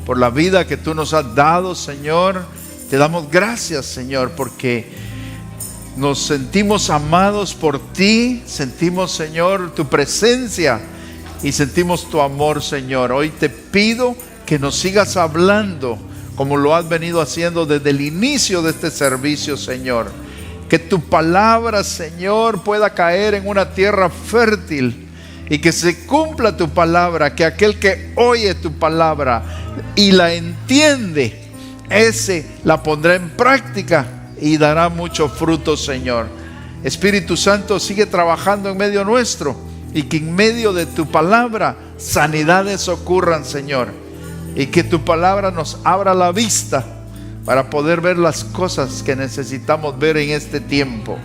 por la vida que tú nos has dado, Señor. Te damos gracias, Señor, porque nos sentimos amados por ti, sentimos, Señor, tu presencia y sentimos tu amor, Señor. Hoy te pido que nos sigas hablando como lo has venido haciendo desde el inicio de este servicio, Señor. Que tu palabra, Señor, pueda caer en una tierra fértil y que se cumpla tu palabra, que aquel que oye tu palabra y la entiende, ese la pondrá en práctica y dará mucho fruto, Señor. Espíritu Santo, sigue trabajando en medio nuestro y que en medio de tu palabra sanidades ocurran, Señor, y que tu palabra nos abra la vista para poder ver las cosas que necesitamos ver en este tiempo.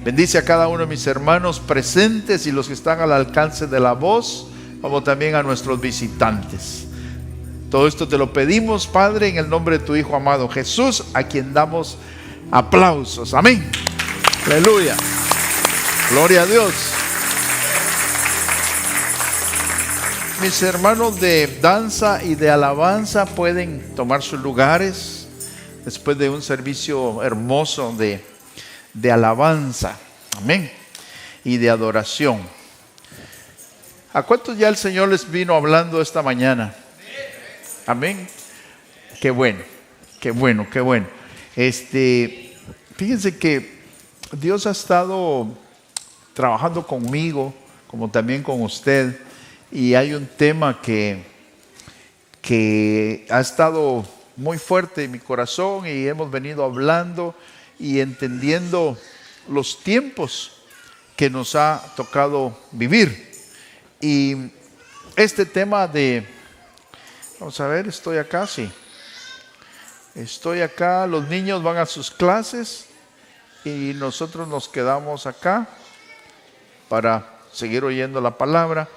Bendice a cada uno de mis hermanos presentes y los que están al alcance de la voz, como también a nuestros visitantes. Todo esto te lo pedimos, Padre, en el nombre de tu Hijo amado Jesús, a quien damos aplausos. Amén. Aleluya. Gloria a Dios. Mis hermanos de danza y de alabanza pueden tomar sus lugares después de un servicio hermoso de alabanza, amén, y de adoración. ¿A cuántos ya el Señor les vino hablando esta mañana? Amén. Qué bueno, qué bueno, qué bueno. Fíjense que Dios ha estado trabajando conmigo, como también con usted, y hay un tema que ha estado muy fuerte en mi corazón y hemos venido hablando y entendiendo los tiempos que nos ha tocado vivir. Y este tema vamos a ver, estoy acá, sí. Estoy acá, los niños van a sus clases y nosotros nos quedamos acá para seguir oyendo la palabra.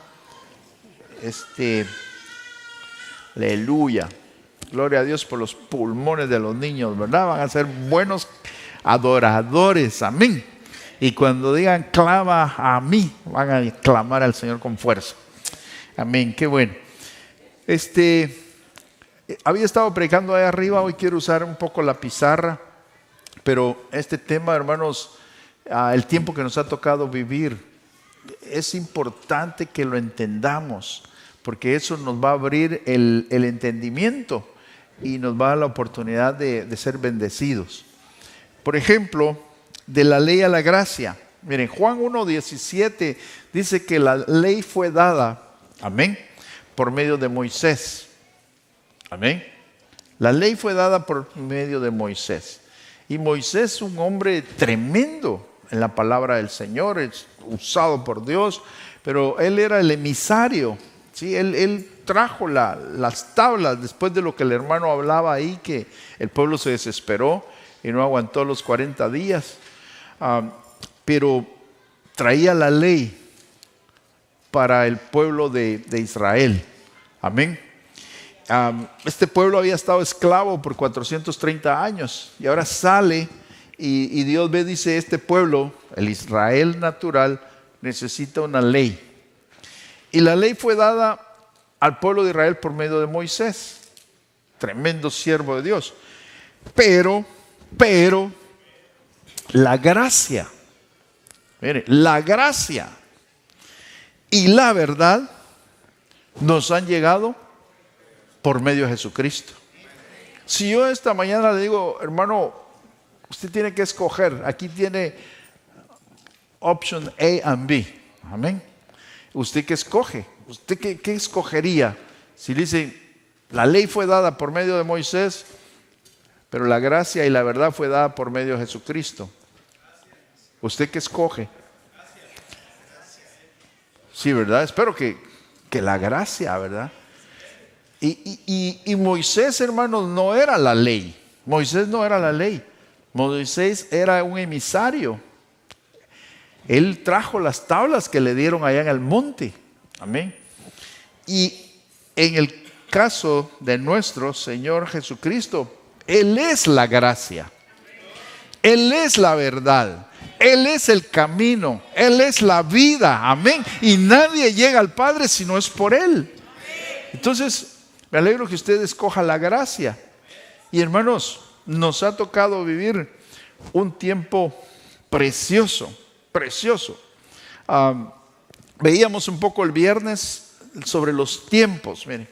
Aleluya. Gloria a Dios por los pulmones de los niños, ¿verdad? Van a ser buenos adoradores, amén. Y cuando digan clama a mí, van a clamar al Señor con fuerza. Amén, qué bueno. Había estado predicando ahí arriba, hoy quiero usar un poco la pizarra, pero este tema, hermanos, el tiempo que nos ha tocado vivir, es importante que lo entendamos, porque eso nos va a abrir el entendimiento y nos va a dar la oportunidad de ser bendecidos. Por ejemplo, de la ley a la gracia. Miren, Juan 1:17 dice que la ley fue dada, amén, por medio de Moisés. Amén. La ley fue dada por medio de Moisés. Y Moisés es un hombre tremendo en la palabra del Señor, es usado por Dios, pero él era el emisario, ¿sí? Él trajo las tablas después de lo que el hermano hablaba ahí, que el pueblo se desesperó y no aguantó los 40 días. Pero traía la ley para el pueblo de Israel. Amén. Este pueblo había estado esclavo por 430 años y ahora sale y Dios ve, dice, este pueblo, el Israel natural, necesita una ley. Y la ley fue dada al pueblo de Israel por medio de Moisés, tremendo siervo de Dios. Pero la gracia, mire, la gracia y la verdad nos han llegado por medio de Jesucristo. Si yo esta mañana le digo, hermano, usted tiene que escoger, aquí tiene option A and B, amén. ¿Usted qué escoge? ¿Usted qué escogería? Si dice, la ley fue dada por medio de Moisés, pero la gracia y la verdad fue dada por medio de Jesucristo. ¿Usted qué escoge? Sí, ¿verdad? Espero que la gracia, ¿verdad? Y Moisés, hermanos, no era la ley. Moisés no era la ley. Moisés era un emisario. Él trajo las tablas que le dieron allá en el monte. Amén. Y en el caso de nuestro Señor Jesucristo, Él es la gracia. Él es la verdad. Él es el camino. Él es la vida. Amén. Y nadie llega al Padre si no es por Él. Entonces, Me alegro que usted escoja la gracia. Y hermanos, nos ha tocado vivir un tiempo precioso, precioso. Veíamos un poco el viernes sobre los tiempos. Miren,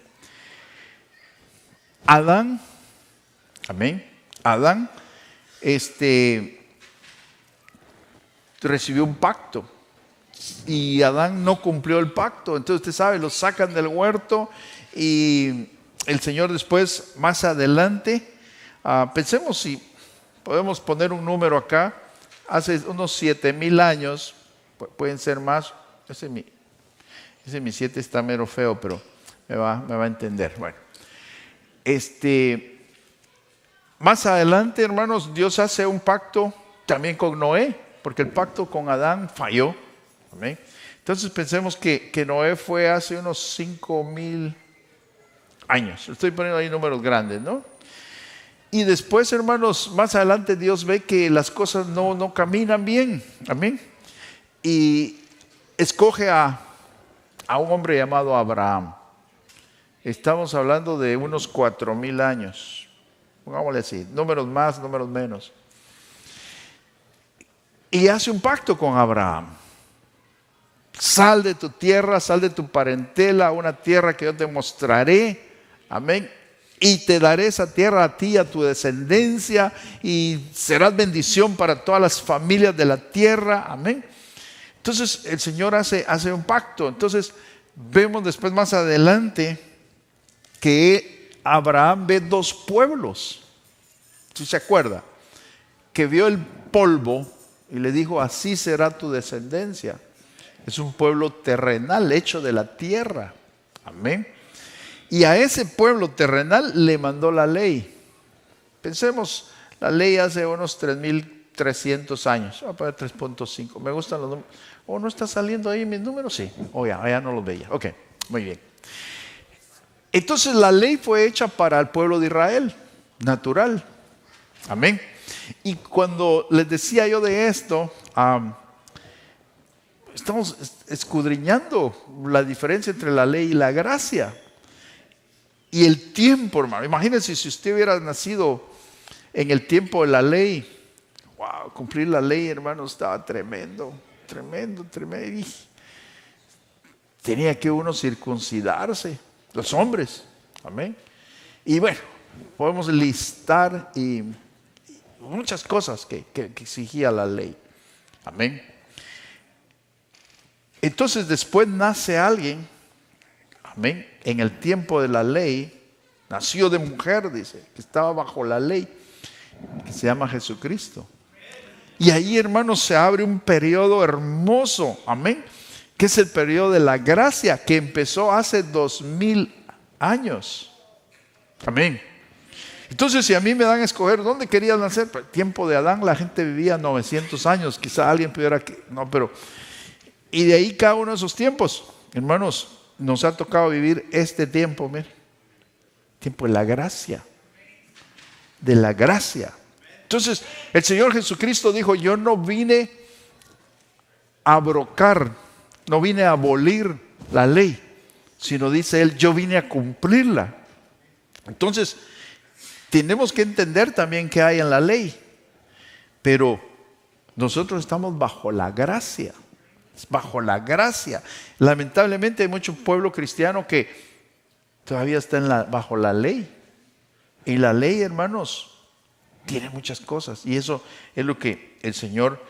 Adán, amén, Adán, recibió un pacto y Adán no cumplió el pacto. Entonces usted sabe, lo sacan del huerto y el Señor después, más adelante, pensemos si podemos poner un número acá, hace unos 7,000 años, pueden ser más, ese mi 7 está mero feo, pero me va a entender. Bueno, más adelante, hermanos, Dios hace un pacto también con Noé, porque el pacto con Adán falló. ¿Amén? Entonces pensemos que Noé fue hace unos 5,000 años. Estoy poniendo ahí números grandes, ¿no? Y después, hermanos, más adelante Dios ve que las cosas no caminan bien. Amén. Y escoge a un hombre llamado Abraham. Estamos hablando de unos 4,000 años. Pongámosle así, números más, números menos. Y hace un pacto con Abraham. Sal de tu tierra, sal de tu parentela, a una tierra que yo te mostraré. Amén. Y te daré esa tierra a ti, a tu descendencia, y serás bendición para todas las familias de la tierra. Amén. Entonces el Señor hace un pacto. Entonces vemos después más adelante que Abraham ve 2 pueblos. ¿Sí se acuerda? Que vio el polvo y le dijo, así será tu descendencia. Es un pueblo terrenal, hecho de la tierra. Amén. Y a ese pueblo terrenal le mandó la ley. Pensemos, la ley hace unos 3,300 años. Voy a poner 3,5. Me gustan los números. ¿Oh, no está saliendo ahí mis números? Sí. Oh, ya no los veía. Ok, muy bien. Entonces la ley fue hecha para el pueblo de Israel, natural. Amén. Y cuando les decía yo de esto, estamos escudriñando la diferencia entre la ley y la gracia. Y el tiempo, hermano. Imagínense si usted hubiera nacido en el tiempo de la ley. Wow, cumplir la ley, hermano, estaba tremendo. Y tenía que uno circuncidarse, los hombres. Amén. Y bueno, podemos listar y muchas cosas que exigía la ley. Amén. Entonces después nace alguien, amén, en el tiempo de la ley, nació de mujer, dice, que estaba bajo la ley, que se llama Jesucristo. Y ahí, hermanos, se abre un periodo hermoso, amén, que es el periodo de la gracia, que empezó hace 2,000 años. Amén. Entonces, si a mí me dan a escoger dónde quería nacer, pues, tiempo de Adán, la gente vivía 900 años, quizá alguien pudiera que, no, pero, y de ahí cada uno de esos tiempos, hermanos, nos ha tocado vivir este tiempo, mire, tiempo de la gracia, Entonces, el Señor Jesucristo dijo, yo no vine a abrogar, no vine a abolir la ley, sino dice Él, yo vine a cumplirla. Entonces, tenemos que entender también qué hay en la ley, pero nosotros estamos bajo la gracia. Bajo la gracia. Lamentablemente hay mucho pueblo cristiano que todavía está bajo la ley. Y la ley, hermanos, tiene muchas cosas. Y eso es lo que el Señor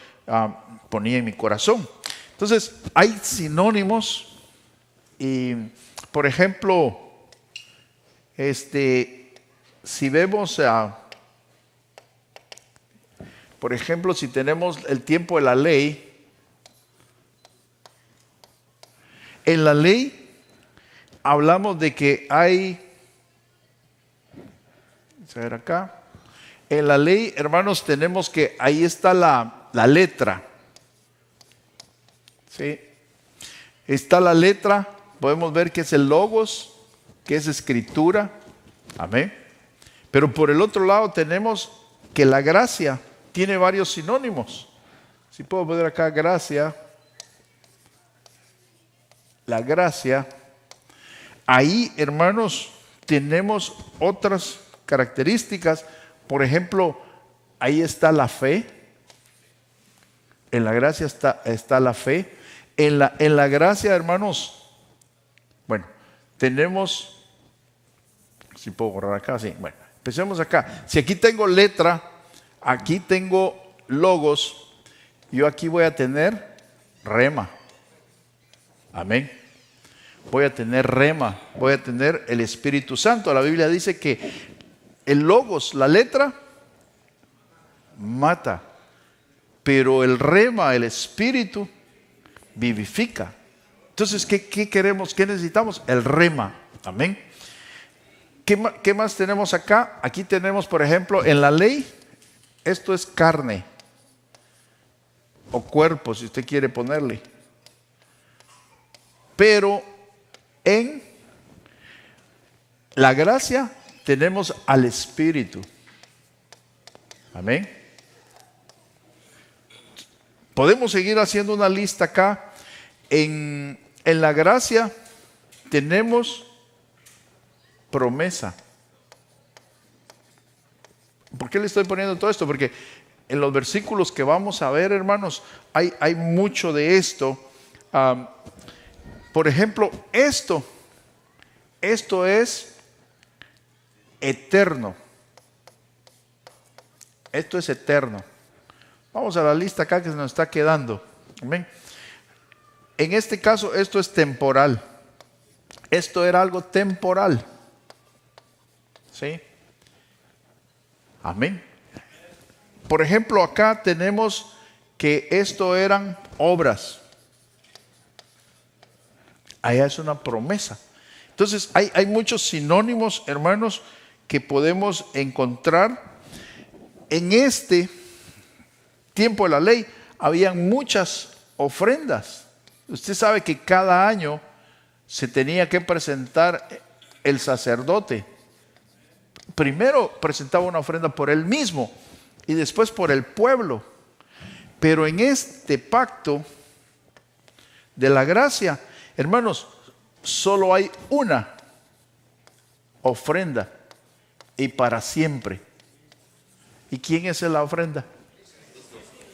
ponía en mi corazón. Entonces, hay sinónimos. Y, por ejemplo, si vemos, por ejemplo, si tenemos el tiempo de la ley, en la ley hablamos de que hay, vamos a ver acá, en la ley, hermanos, tenemos que, ahí está la letra, ¿sí? Está la letra, podemos ver que es el logos, que es escritura, amén. Pero por el otro lado tenemos que la gracia tiene varios sinónimos. Si puedo poner acá gracia, la gracia, ahí, hermanos, tenemos otras características. Por ejemplo, ahí está la fe. En la gracia está la fe. En la gracia, hermanos, bueno, tenemos, si puedo borrar acá, sí, bueno, empecemos acá. Si aquí tengo letra, aquí tengo logos, yo aquí voy a tener rema. Amén. Voy a tener rema, voy a tener el Espíritu Santo. La Biblia dice que el logos, la letra, mata, pero el rema, el Espíritu, vivifica. Entonces, ¿qué queremos? ¿Qué necesitamos? El rema. Amén. ¿Qué más tenemos acá? Aquí tenemos, por ejemplo, en la ley, esto es carne o cuerpo, si usted quiere ponerle. Pero en la gracia tenemos al Espíritu. Amén. Podemos seguir haciendo una lista acá. En la gracia tenemos promesa. ¿Por qué le estoy poniendo todo esto? Porque en los versículos que vamos a ver, hermanos, hay mucho de esto. Por ejemplo, esto es eterno. Esto es eterno. Vamos a la lista acá que se nos está quedando. Amén. En este caso, esto es temporal. Esto era algo temporal. ¿Sí? Amén. Por ejemplo, acá tenemos que esto eran obras. Allá es una promesa. Entonces, hay muchos sinónimos, hermanos, que podemos encontrar. En este tiempo de la ley, habían muchas ofrendas. Usted sabe que cada año se tenía que presentar el sacerdote. Primero presentaba una ofrenda por él mismo y después por el pueblo. Pero en este pacto de la gracia, hermanos, solo hay una ofrenda y para siempre. ¿Y quién es la ofrenda?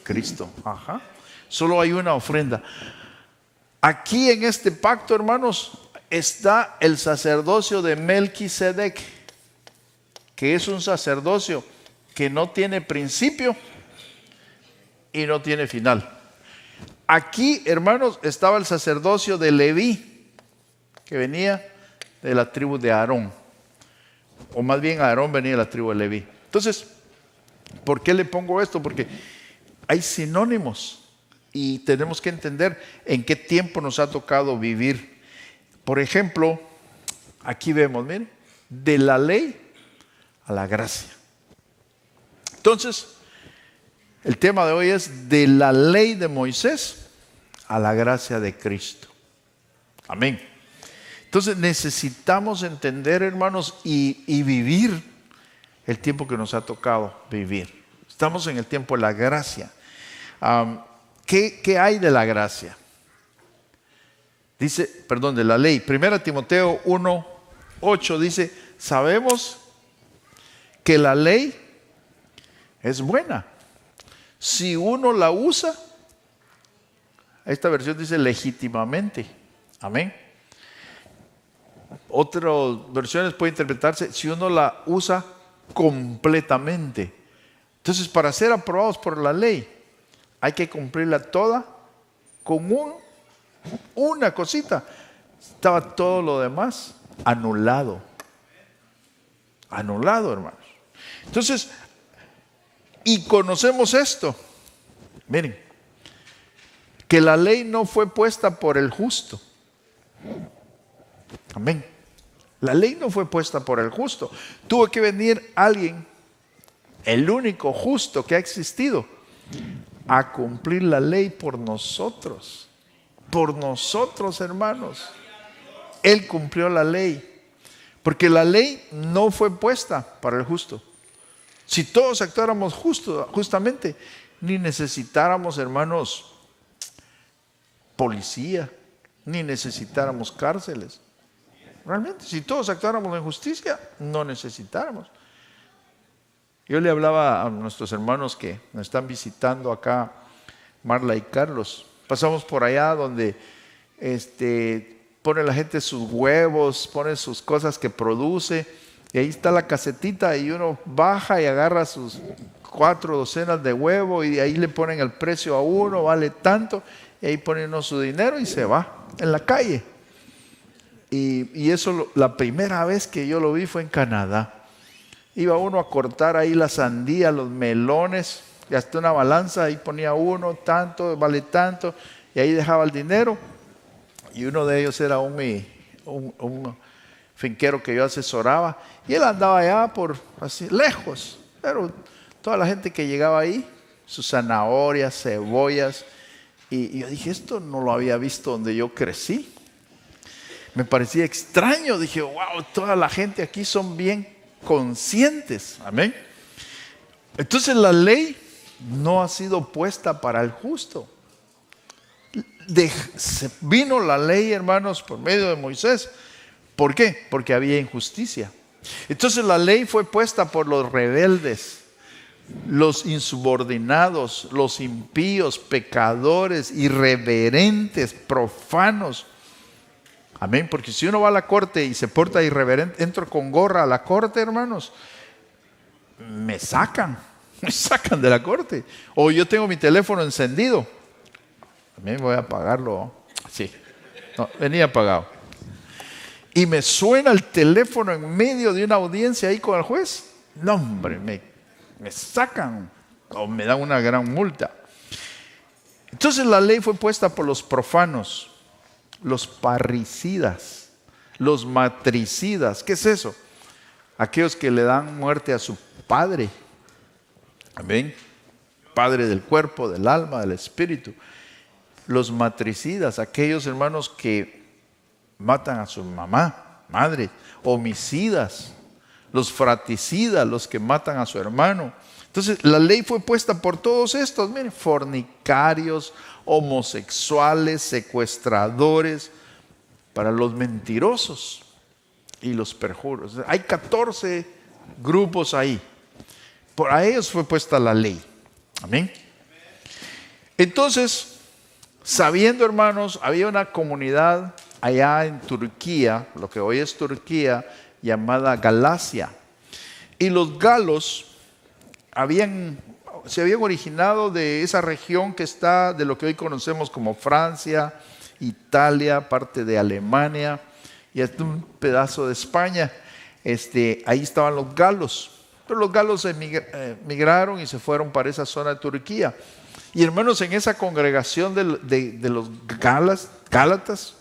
Cristo. Ajá. Solo hay una ofrenda. Aquí en este pacto, hermanos, está el sacerdocio de Melquisedec, que es un sacerdocio que no tiene principio y no tiene final. Aquí, hermanos, estaba el sacerdocio de Leví, que venía de la tribu de Aarón, o más bien Aarón venía de la tribu de Leví. Entonces, ¿por qué le pongo esto? Porque hay sinónimos y tenemos que entender en qué tiempo nos ha tocado vivir. Por ejemplo, aquí vemos, miren, de la ley a la gracia. Entonces, el tema de hoy es de la ley de Moisés a la gracia de Cristo. Amén. Entonces necesitamos entender, hermanos, y vivir el tiempo que nos ha tocado vivir. Estamos en el tiempo de la gracia. ¿Qué hay de la gracia? Dice, perdón, de la ley. 1 Timoteo 1:8 dice, sabemos que la ley es buena si uno la usa. Esta versión dice legítimamente. Amén. Otras versiones puede interpretarse si uno la usa completamente. Entonces, para ser aprobados por la ley, hay que cumplirla toda con una cosita. Estaba todo lo demás anulado. Anulado, hermanos. Entonces, y conocemos esto. Miren, que la ley no fue puesta por el justo. Amén. La ley no fue puesta por el justo. Tuvo que venir alguien, el único justo que ha existido, a cumplir la ley por nosotros. Por nosotros, hermanos. Él cumplió la ley. Porque la ley no fue puesta para el justo. Si todos actuáramos justamente, ni necesitáramos, hermanos, policía, ni necesitáramos cárceles. realmente. Si todos actuáramos en justicia, no necesitáramos. Yo le hablaba a nuestros hermanos que nos están visitando acá, Marla y Carlos. Pasamos por allá donde pone la gente sus huevos, pone sus cosas que produce, y ahí está la casetita y uno baja y agarra sus 4 docenas de huevos y ahí le ponen el precio a uno, vale tanto, y ahí ponen uno su dinero y se va en la calle. Y eso la primera vez que yo lo vi fue en Canadá. Iba uno a cortar ahí la sandía, los melones, y hasta una balanza, ahí ponía uno, tanto, vale tanto, y ahí dejaba el dinero. Y uno de ellos era un finquero que yo asesoraba, y él andaba allá por así lejos, pero toda la gente que llegaba ahí, sus zanahorias, cebollas, y yo dije, esto no lo había visto donde yo crecí. Me parecía extraño, dije, wow, toda la gente aquí son bien conscientes, amén. Entonces la ley no ha sido puesta para el justo. Vino la ley, hermanos, por medio de Moisés. ¿Por qué? Porque había injusticia. Entonces la ley fue puesta por los rebeldes, los insubordinados, los impíos, pecadores, irreverentes, profanos. Amén, porque si uno va a la corte y se porta irreverente, entro con gorra a la corte, hermanos, me sacan de la corte. O yo tengo mi teléfono encendido. También voy a apagarlo. Sí, no, venía apagado. Y me suena el teléfono en medio de una audiencia ahí con el juez. No, hombre, me sacan o me dan una gran multa. Entonces la ley fue puesta por los profanos, los parricidas, los matricidas. ¿Qué es eso? Aquellos que le dan muerte a su padre. Amén. Padre del cuerpo, del alma, del espíritu. Los matricidas, aquellos hermanos que matan a su mamá, madre. Homicidas. Los fraticidas, los que matan a su hermano. Entonces la ley fue puesta por todos estos, miren, fornicarios, homosexuales, secuestradores, para los mentirosos y los perjuros. Hay 14 grupos ahí. Por a ellos fue puesta la ley. Amén. Entonces, sabiendo, hermanos, había una comunidad allá en Turquía, lo que hoy es Turquía, llamada Galacia. Y los galos se habían originado de esa región que está de lo que hoy conocemos como Francia, Italia, parte de Alemania y hasta un pedazo de España. Ahí estaban los galos. Pero los galos migraron y se fueron para esa zona de Turquía. Y hermanos, en esa congregación de los gálatas,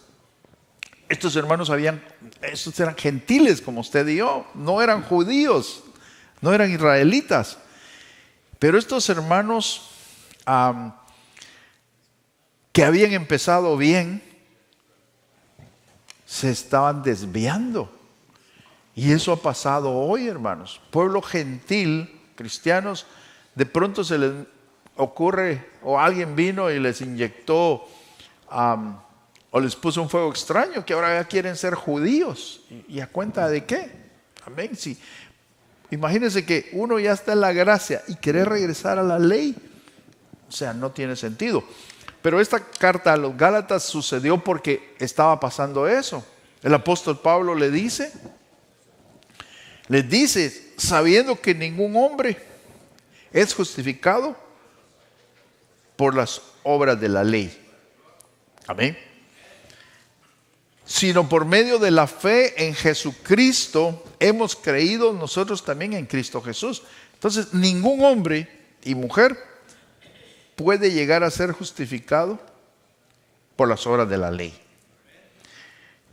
estos hermanos estos eran gentiles como usted y yo, no eran judíos, no eran israelitas. Pero estos hermanos que habían empezado bien, se estaban desviando. Y eso ha pasado hoy, hermanos. Pueblo gentil, cristianos, de pronto se les ocurre, o alguien vino y les inyectó, o les puso un fuego extraño, que ahora ya quieren ser judíos. ¿Y a cuenta de qué? Amén. Sí. Imagínense que uno ya está en la gracia y querer regresar a la ley, o sea, no tiene sentido. Pero esta carta a los Gálatas sucedió porque estaba pasando eso. El apóstol Pablo les dice, sabiendo que ningún hombre es justificado por las obras de la ley. Amén. Sino por medio de la fe en Jesucristo hemos creído nosotros también en Cristo Jesús. Entonces, ningún hombre y mujer puede llegar a ser justificado por las obras de la ley.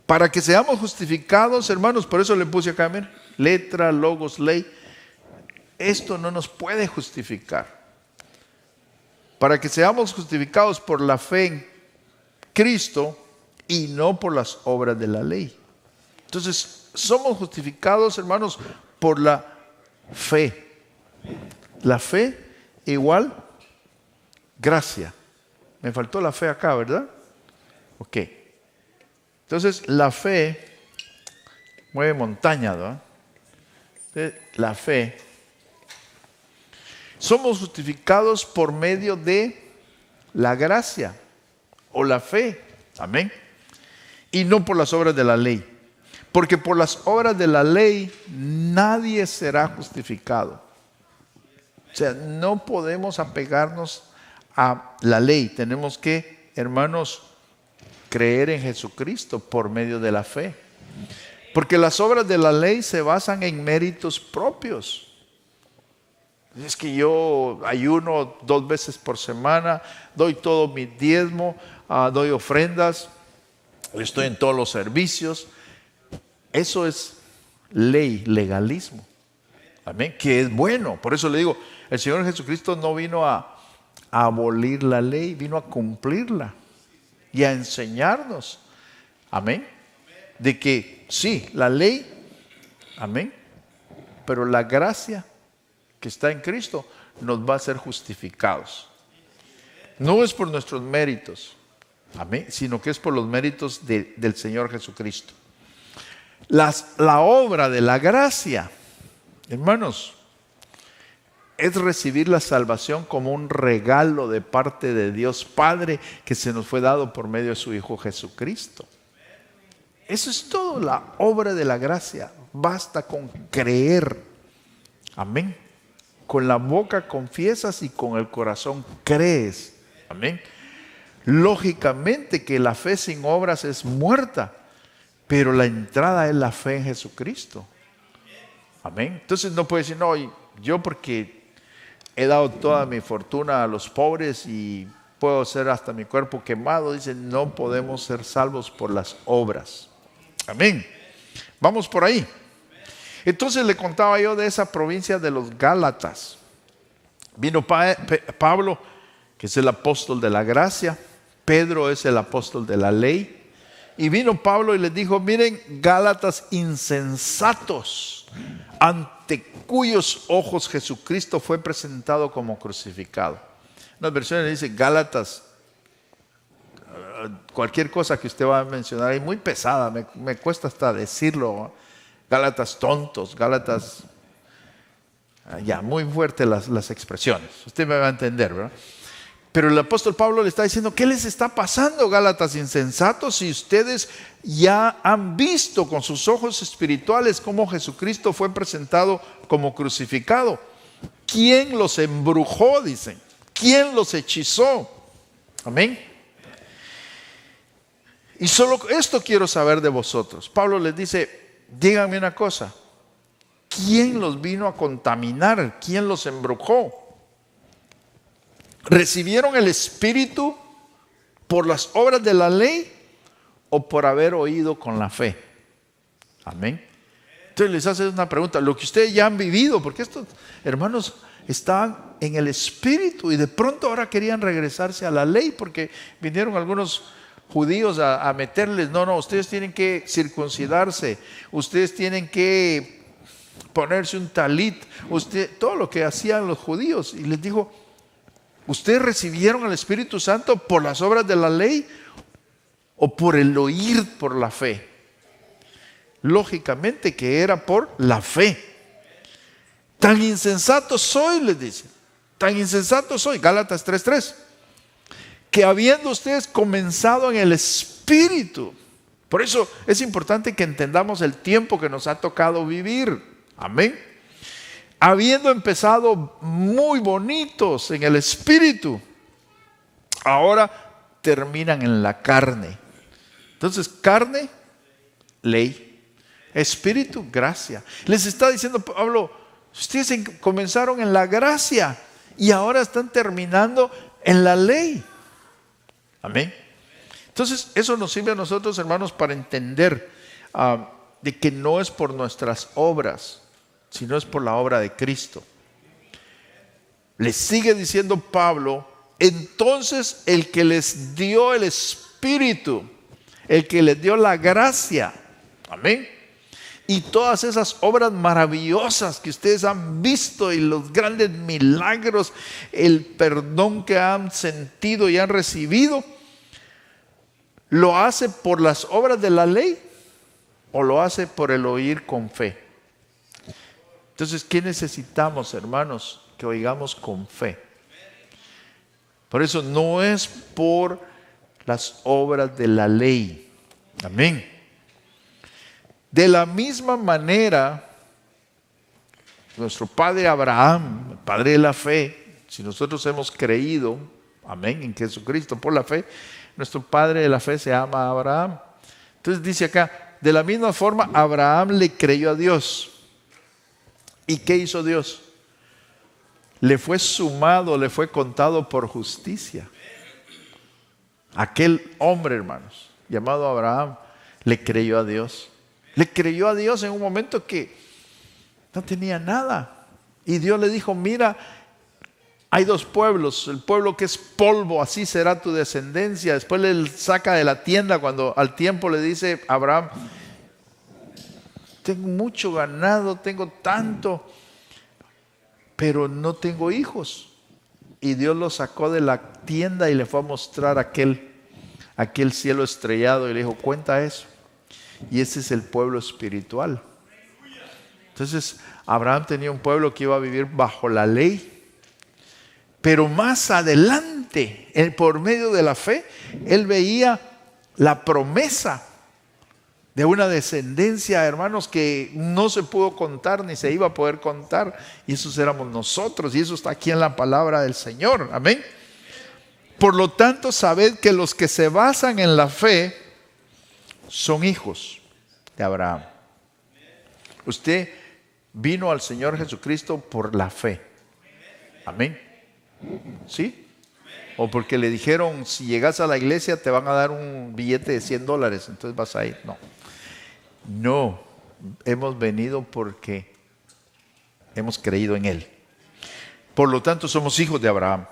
Para que seamos justificados, hermanos, por eso le puse acá, miren, letra, logos, ley. Esto no nos puede justificar. Para que seamos justificados por la fe en Cristo y no por las obras de la ley. Entonces, somos justificados, hermanos, por la fe. La fe igual gracia. Me faltó la fe acá, ¿verdad? Ok. Entonces, la fe mueve montañas, ¿no? La fe. Somos justificados por medio de la gracia o la fe. Amén. Y no por las obras de la ley. Porque por las obras de la ley nadie será justificado. O sea, no podemos apegarnos a la ley. Tenemos que, hermanos, creer en Jesucristo por medio de la fe. Porque las obras de la ley se basan en méritos propios. Es que yo ayuno 2 veces por semana, doy todo mi diezmo, doy ofrendas, estoy en todos los servicios. Eso es ley, legalismo. Amén. Que es bueno. Por eso le digo, el Señor Jesucristo no vino a abolir la ley, vino a cumplirla y a enseñarnos. Amén. De que sí, la ley, amén, pero la gracia que está en Cristo nos va a hacer justificados. No es por nuestros méritos, amén, sino que es por los méritos del Señor Jesucristo. La obra de la gracia, hermanos, es recibir la salvación como un regalo de parte de Dios Padre que se nos fue dado por medio de su Hijo Jesucristo. Eso es todo, la obra de la gracia. Basta con creer. Amén. Con la boca confiesas y con el corazón crees. Amén. Lógicamente que la fe sin obras es muerta, pero la entrada es la fe en Jesucristo. Amén. Entonces no puede decir, no, yo porque he dado toda mi fortuna a los pobres y puedo ser hasta mi cuerpo quemado. Dice, no podemos ser salvos por las obras. Amén. Vamos por ahí. Entonces le contaba yo de esa provincia de los Gálatas. Vino Pablo, que es el apóstol de la gracia. Pedro es el apóstol de la ley. Y vino Pablo y les dijo, miren, Gálatas insensatos, ante cuyos ojos Jesucristo fue presentado como crucificado. En las versiones dice Gálatas, cualquier cosa que usted va a mencionar ahí, muy pesada, me cuesta hasta decirlo. Gálatas tontos, Gálatas, ya, muy fuertes las expresiones. Usted me va a entender, ¿verdad? Pero el apóstol Pablo le está diciendo, ¿qué les está pasando, Gálatas insensatos? Si ustedes ya han visto con sus ojos espirituales cómo Jesucristo fue presentado como crucificado. ¿Quién los embrujó? Dicen. ¿Quién los hechizó? Amén. Y solo esto quiero saber de vosotros. Pablo les dice, díganme una cosa. ¿Quién los vino a contaminar? ¿Quién los embrujó? ¿Recibieron el Espíritu por las obras de la ley o por haber oído con la fe? Amén. Entonces les hace una pregunta, lo que ustedes ya han vivido, porque estos hermanos estaban en el Espíritu y de pronto ahora querían regresarse a la ley porque vinieron algunos judíos a meterles, no, ustedes tienen que circuncidarse, ustedes tienen que ponerse un talit, todo lo que hacían los judíos. Y les dijo, ¿ustedes recibieron el Espíritu Santo por las obras de la ley o por el oír por la fe? Lógicamente que era por la fe. Tan insensato soy, les dice. Tan insensato soy, Gálatas 3:3. Que habiendo ustedes comenzado en el Espíritu. Por eso es importante que entendamos el tiempo que nos ha tocado vivir. Amén. Habiendo empezado muy bonitos en el Espíritu, ahora terminan en la carne. Entonces, carne, ley. Espíritu, gracia. Les está diciendo Pablo, ustedes comenzaron en la gracia y ahora están terminando en la ley. Amén. Entonces, eso nos sirve a nosotros, hermanos, para entender de que no es por nuestras obras, sino es por la obra de Cristo. Le sigue diciendo Pablo, entonces el que les dio el Espíritu, el que les dio la gracia, amén, y todas esas obras maravillosas que ustedes han visto y los grandes milagros, el perdón que han sentido y han recibido, ¿lo hace por las obras de la ley o lo hace por el oír con fe. Entonces, ¿qué necesitamos, hermanos? Que oigamos con fe. Por eso no es por las obras de la ley. Amén. De la misma manera, nuestro padre Abraham, el padre de la fe, si nosotros hemos creído, amén, en Jesucristo por la fe, nuestro padre de la fe se llama Abraham. Entonces dice acá, de la misma forma Abraham le creyó a Dios. ¿Y qué hizo Dios? Le fue sumado, le fue contado por justicia. Aquel hombre, hermanos, llamado Abraham, le creyó a Dios. Le creyó a Dios en un momento que no tenía nada. Y Dios le dijo, mira, hay dos pueblos. El pueblo que es polvo, así será tu descendencia. Después le saca de la tienda cuando al tiempo le dice a Abraham, tengo mucho ganado, tengo tanto, pero no tengo hijos. Y Dios lo sacó de la tienda y le fue a mostrar aquel cielo estrellado y le dijo, cuenta eso. Y ese es el pueblo espiritual. Entonces, Abraham tenía un pueblo que iba a vivir bajo la ley. Pero más adelante, por medio de la fe, él veía la promesa de una descendencia, hermanos, que no se pudo contar ni se iba a poder contar. Y esos éramos nosotros. Y eso está aquí en la palabra del Señor. Amén. Por lo tanto, sabed que los que se basan en la fe son hijos de Abraham. Usted vino al Señor Jesucristo por la fe. Amén. ¿Sí? O porque le dijeron, si llegas a la iglesia te van a dar un billete de $100, entonces vas a ir. No, hemos venido porque hemos creído en Él. Por lo tanto, somos hijos de Abraham.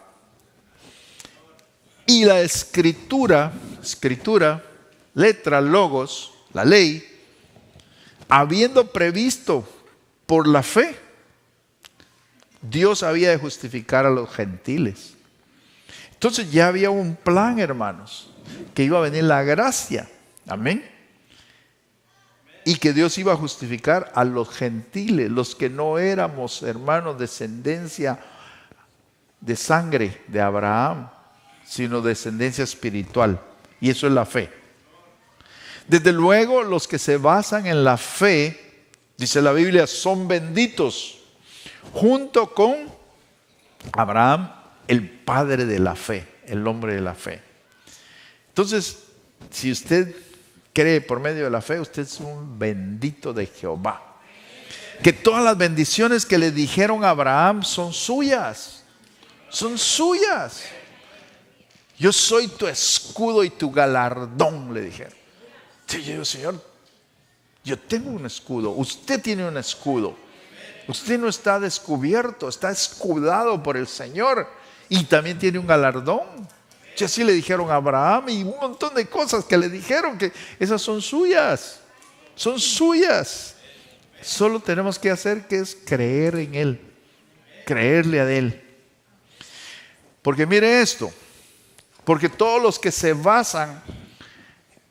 Y la escritura, letra, logos, la ley, habiendo previsto por la fe, Dios había de justificar a los gentiles. Entonces ya había un plan, hermanos, que iba a venir la gracia. Amén. Y que Dios iba a justificar a los gentiles, los que no éramos, hermanos, descendencia de sangre de Abraham, sino descendencia espiritual. Y eso es la fe. Desde luego, los que se basan en la fe, dice la Biblia, son benditos, junto con Abraham, el padre de la fe, el hombre de la fe. Entonces, si usted cree por medio de la fe, usted es un bendito de Jehová. Que todas las bendiciones que le dijeron a Abraham son suyas. Son suyas. Yo soy tu escudo y tu galardón, le dijeron. Sí, yo digo, Señor, yo tengo un escudo. Usted tiene un escudo. Usted no está descubierto, está escudado por el Señor. Y también tiene un galardón. Y así le dijeron a Abraham y un montón de cosas que le dijeron que esas son suyas. Son suyas. Solo tenemos que hacer que es creer en Él. Creerle a Él. Porque mire esto. Porque todos los que se basan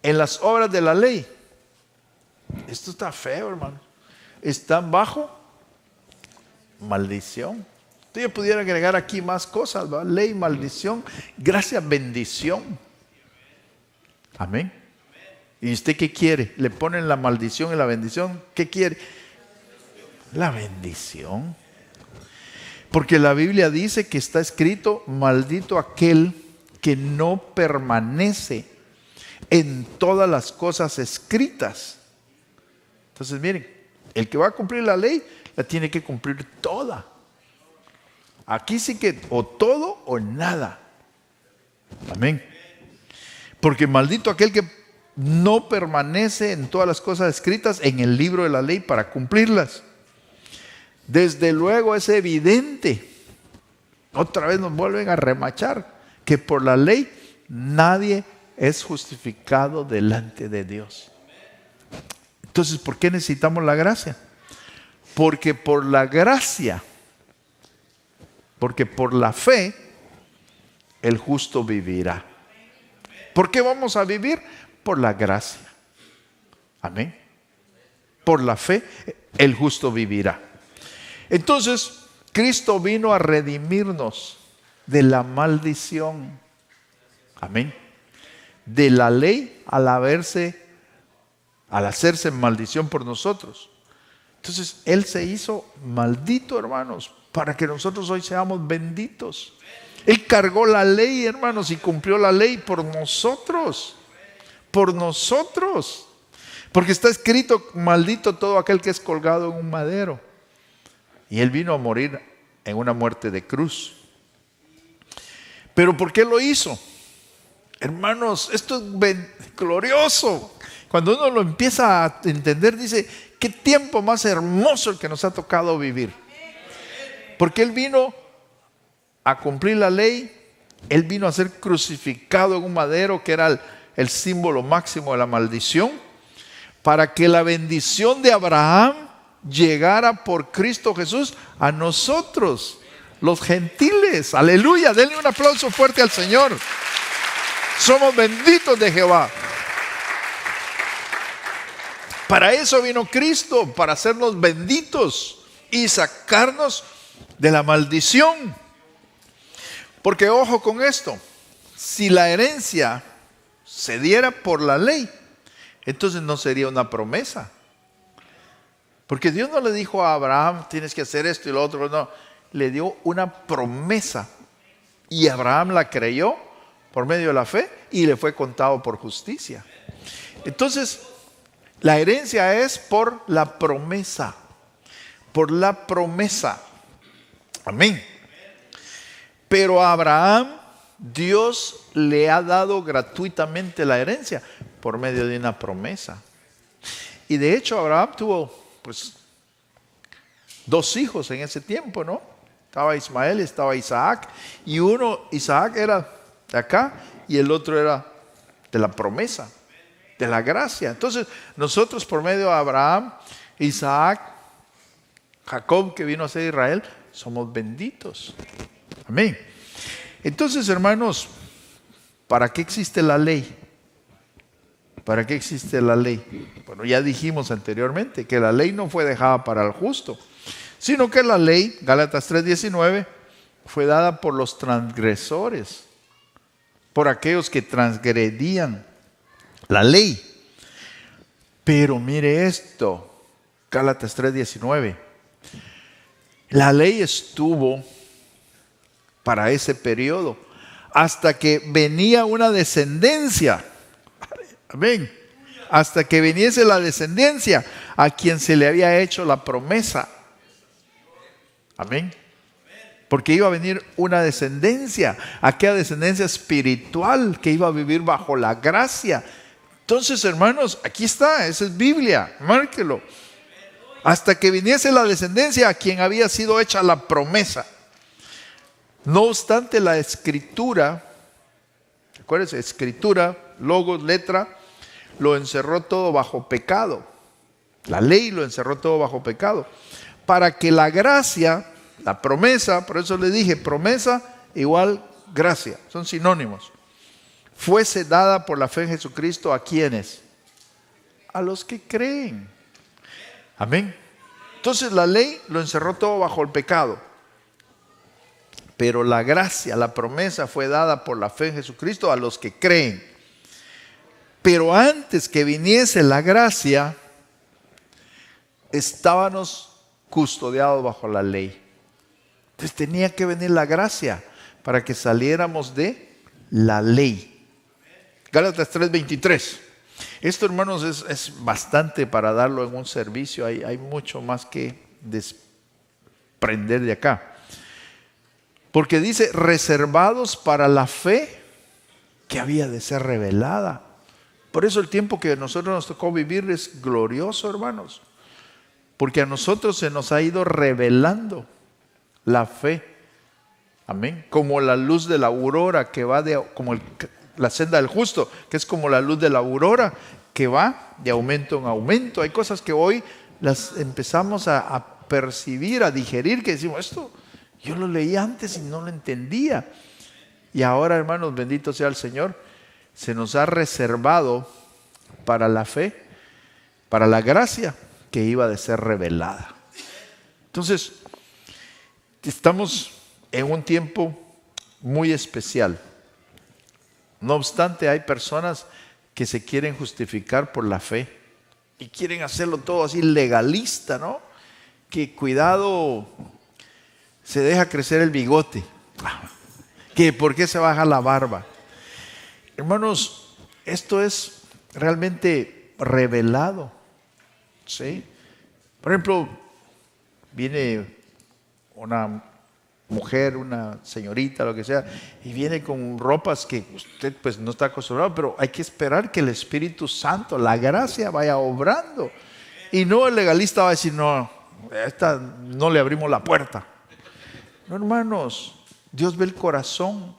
en las obras de la ley, esto está feo, hermano, están bajo maldición. Usted pudiera agregar aquí más cosas, ¿verdad? Ley, maldición, gracia, bendición. Amén. ¿Y usted qué quiere? Le ponen la maldición y la bendición. ¿Qué quiere? La bendición. Porque la Biblia dice que está escrito, maldito aquel que no permanece en todas las cosas escritas. Entonces miren, el que va a cumplir la ley, la tiene que cumplir toda. Aquí sí que o todo o nada. Amén. Porque maldito aquel que no permanece en todas las cosas escritas en el libro de la ley para cumplirlas. Desde luego es evidente, otra vez nos vuelven a remachar, que por la ley nadie es justificado delante de Dios. Entonces, ¿por qué necesitamos la gracia? Porque por la gracia, porque por la fe, el justo vivirá. ¿Por qué vamos a vivir? Por la gracia. Amén. Por la fe, el justo vivirá. Entonces, Cristo vino a redimirnos de la maldición. Amén. De la ley al hacerse maldición por nosotros. Entonces, Él se hizo maldito, hermanos, para que nosotros hoy seamos benditos. Él cargó la ley, hermanos, y cumplió la ley por nosotros. Por nosotros. Porque está escrito: maldito todo aquel que es colgado en un madero. Y Él vino a morir en una muerte de cruz. ¿Pero por qué lo hizo? Hermanos, esto es glorioso. Cuando uno lo empieza a entender, dice: qué tiempo más hermoso el que nos ha tocado vivir. Porque Él vino a cumplir la ley. Él vino a ser crucificado en un madero, que era el símbolo máximo de la maldición, para que la bendición de Abraham llegara por Cristo Jesús a nosotros, los gentiles. Aleluya, denle un aplauso fuerte al Señor. Somos benditos de Jehová. Para eso vino Cristo, para hacernos benditos y sacarnos de la maldición. Porque ojo con esto: si la herencia se diera por la ley, entonces no sería una promesa. Porque Dios no le dijo a Abraham: tienes que hacer esto y lo otro. No, le dio una promesa. Y Abraham la creyó por medio de la fe y le fue contado por justicia. Entonces, la herencia es por la promesa. Por la promesa. Amén. Pero a Abraham, Dios le ha dado gratuitamente la herencia por medio de una promesa. Y de hecho, Abraham tuvo dos hijos en ese tiempo, ¿no? Estaba Ismael y estaba Isaac. Y Isaac era de acá y el otro era de la promesa, de la gracia. Entonces, nosotros por medio de Abraham, Isaac, Jacob, que vino a ser Israel, somos benditos. Amén. Entonces, hermanos, ¿para qué existe la ley? ¿Para qué existe la ley? Bueno, ya dijimos anteriormente que la ley no fue dejada para el justo, sino que la ley, Gálatas 3:19, fue dada por los transgresores, por aquellos que transgredían la ley. Pero mire esto, Gálatas 3:19, la ley estuvo para ese periodo hasta que venía una descendencia. Amén. Hasta que viniese la descendencia a quien se le había hecho la promesa. Amén. Porque iba a venir una descendencia, aquella descendencia espiritual que iba a vivir bajo la gracia. Entonces, hermanos, aquí está, esa es Biblia, márquelo. Hasta que viniese la descendencia a quien había sido hecha la promesa. No obstante, la escritura, acuérdense, escritura, logos, letra, lo encerró todo bajo pecado. La ley lo encerró todo bajo pecado. Para que la gracia, la promesa, por eso le dije, promesa igual gracia, son sinónimos, fuese dada por la fe en Jesucristo a quienes, a los que creen. Amén. Entonces la ley lo encerró todo bajo el pecado. Pero la gracia, la promesa fue dada por la fe en Jesucristo a los que creen. Pero antes que viniese la gracia, estábamos custodiados bajo la ley. Entonces tenía que venir la gracia para que saliéramos de la ley. Gálatas 3:23. Esto, hermanos, es bastante para darlo en un servicio. Hay mucho más que desprender de acá. Porque dice, reservados para la fe que había de ser revelada. Por eso el tiempo que a nosotros nos tocó vivir es glorioso, hermanos. Porque a nosotros se nos ha ido revelando la fe. Amén. Como la luz de la aurora que va como la senda del justo, que es como la luz de la aurora que va de aumento en aumento. Hay cosas que hoy las empezamos a percibir, a digerir, que decimos, esto yo lo leí antes y no lo entendía. Y ahora, hermanos, bendito sea el Señor, se nos ha reservado para la fe, para la gracia, que iba a ser revelada. Entonces, estamos en un tiempo muy especial. No obstante, hay personas que se quieren justificar por la fe y quieren hacerlo todo así legalista, ¿no? Que cuidado, se deja crecer el bigote. Que por qué se baja la barba. Hermanos, esto es realmente revelado, ¿sí? Por ejemplo, viene una mujer, una señorita, lo que sea, y viene con ropas que usted pues no está acostumbrado, pero hay que esperar que el Espíritu Santo, la gracia vaya obrando. Y no el legalista va a decir, no, esta no le abrimos la puerta. No, hermanos, Dios ve el corazón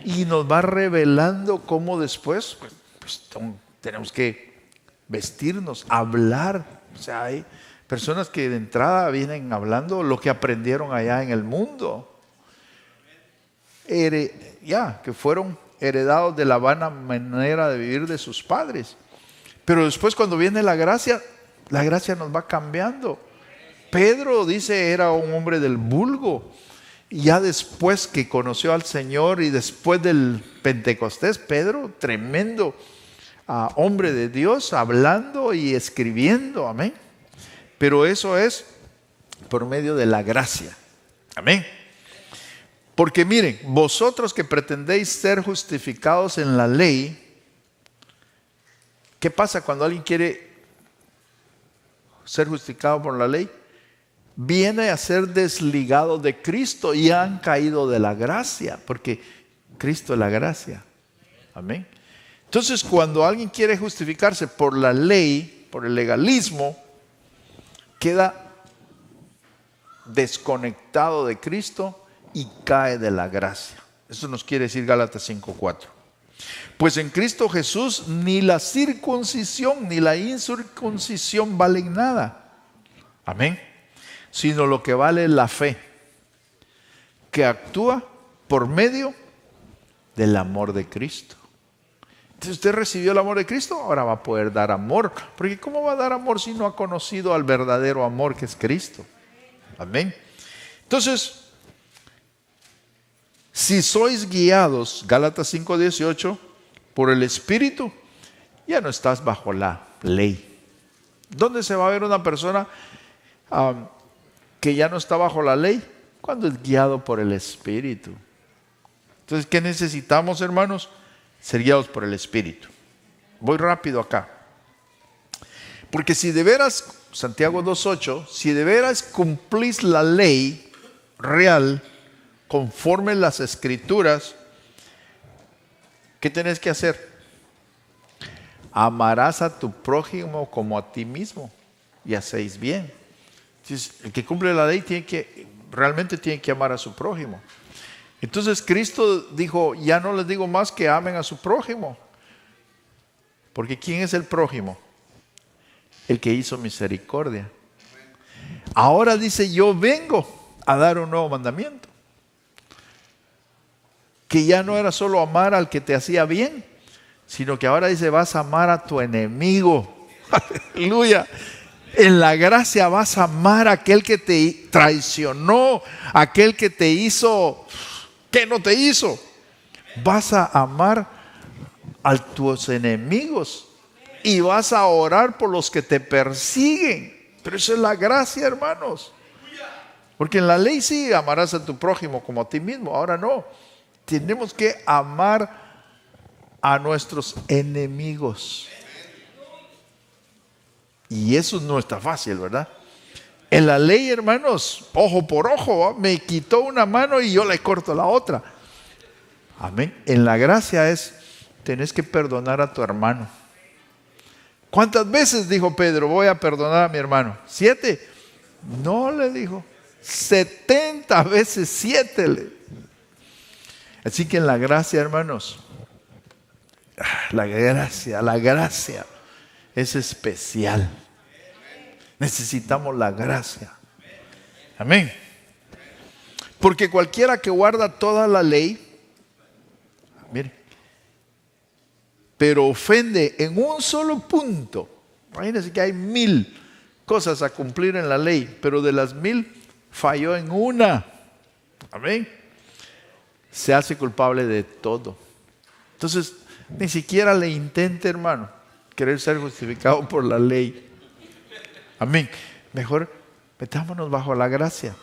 y nos va revelando cómo después pues, tenemos que vestirnos, hablar. O sea, hay personas que de entrada vienen hablando lo que aprendieron allá en el mundo. Que fueron heredados de la vana manera de vivir de sus padres. Pero después cuando viene la gracia nos va cambiando. Pedro dice era un hombre del vulgo. Y ya después que conoció al Señor y después del Pentecostés, Pedro, tremendo hombre de Dios, hablando y escribiendo, amén. Pero eso es por medio de la gracia, amén. Porque miren, vosotros que pretendéis ser justificados en la ley, ¿qué pasa cuando alguien quiere ser justificado por la ley? Viene a ser desligado de Cristo y han caído de la gracia, porque Cristo es la gracia. Amén. Entonces, cuando alguien quiere justificarse por la ley, por el legalismo, queda desconectado de Cristo y cae de la gracia. Eso nos quiere decir Gálatas 5:4. Pues en Cristo Jesús ni la circuncisión ni la incircuncisión valen nada. Amén. Sino lo que vale es la fe, que actúa por medio del amor de Cristo. Entonces usted recibió el amor de Cristo, ahora va a poder dar amor. Porque ¿cómo va a dar amor si no ha conocido al verdadero amor que es Cristo? Amén. Entonces, si sois guiados, Gálatas 5:18, por el Espíritu, ya no estás bajo la ley. ¿Dónde se va a ver una persona que ya no está bajo la ley? Cuando es guiado por el Espíritu. Entonces, ¿qué necesitamos, hermanos? Ser guiados por el Espíritu. Voy rápido acá. Porque si de veras, Santiago 2:8, si de veras cumplís la ley real, conforme las Escrituras, ¿qué tenés que hacer? Amarás a tu prójimo como a ti mismo y hacéis bien. Entonces, el que cumple la ley realmente tiene que amar a su prójimo. Entonces Cristo dijo, ya no les digo más que amen a su prójimo. Porque ¿quién es el prójimo? El que hizo misericordia. Ahora dice, yo vengo a dar un nuevo mandamiento. Que ya no era solo amar al que te hacía bien, sino que ahora dice, vas a amar a tu enemigo. Aleluya. En la gracia vas a amar a aquel que te traicionó, aquel que te hizo, que no te hizo. Vas a amar a tus enemigos y vas a orar por los que te persiguen. Pero eso es la gracia, hermanos. Porque en la ley sí amarás a tu prójimo como a ti mismo. Ahora no. Tenemos que amar a nuestros enemigos. Y eso no está fácil, ¿verdad? En la ley, hermanos, ojo por ojo, ¿va? Me quitó una mano y yo le corto la otra. Amén. En la gracia tenés que perdonar a tu hermano. ¿Cuántas veces dijo Pedro, voy a perdonar a mi hermano? 7. No, le dijo. 70 veces 7. Así que en la gracia, hermanos, la gracia es especial. Necesitamos la gracia. Amén. Porque cualquiera que guarda toda la ley, mire, pero ofende en un solo punto. Imagínense que hay 1000 cosas a cumplir en la ley, pero de las 1000 falló en una. Amén. Se hace culpable de todo. Entonces, ni siquiera le intente, hermano, querer ser justificado por la ley. Amén. Mejor metámonos bajo la gracia.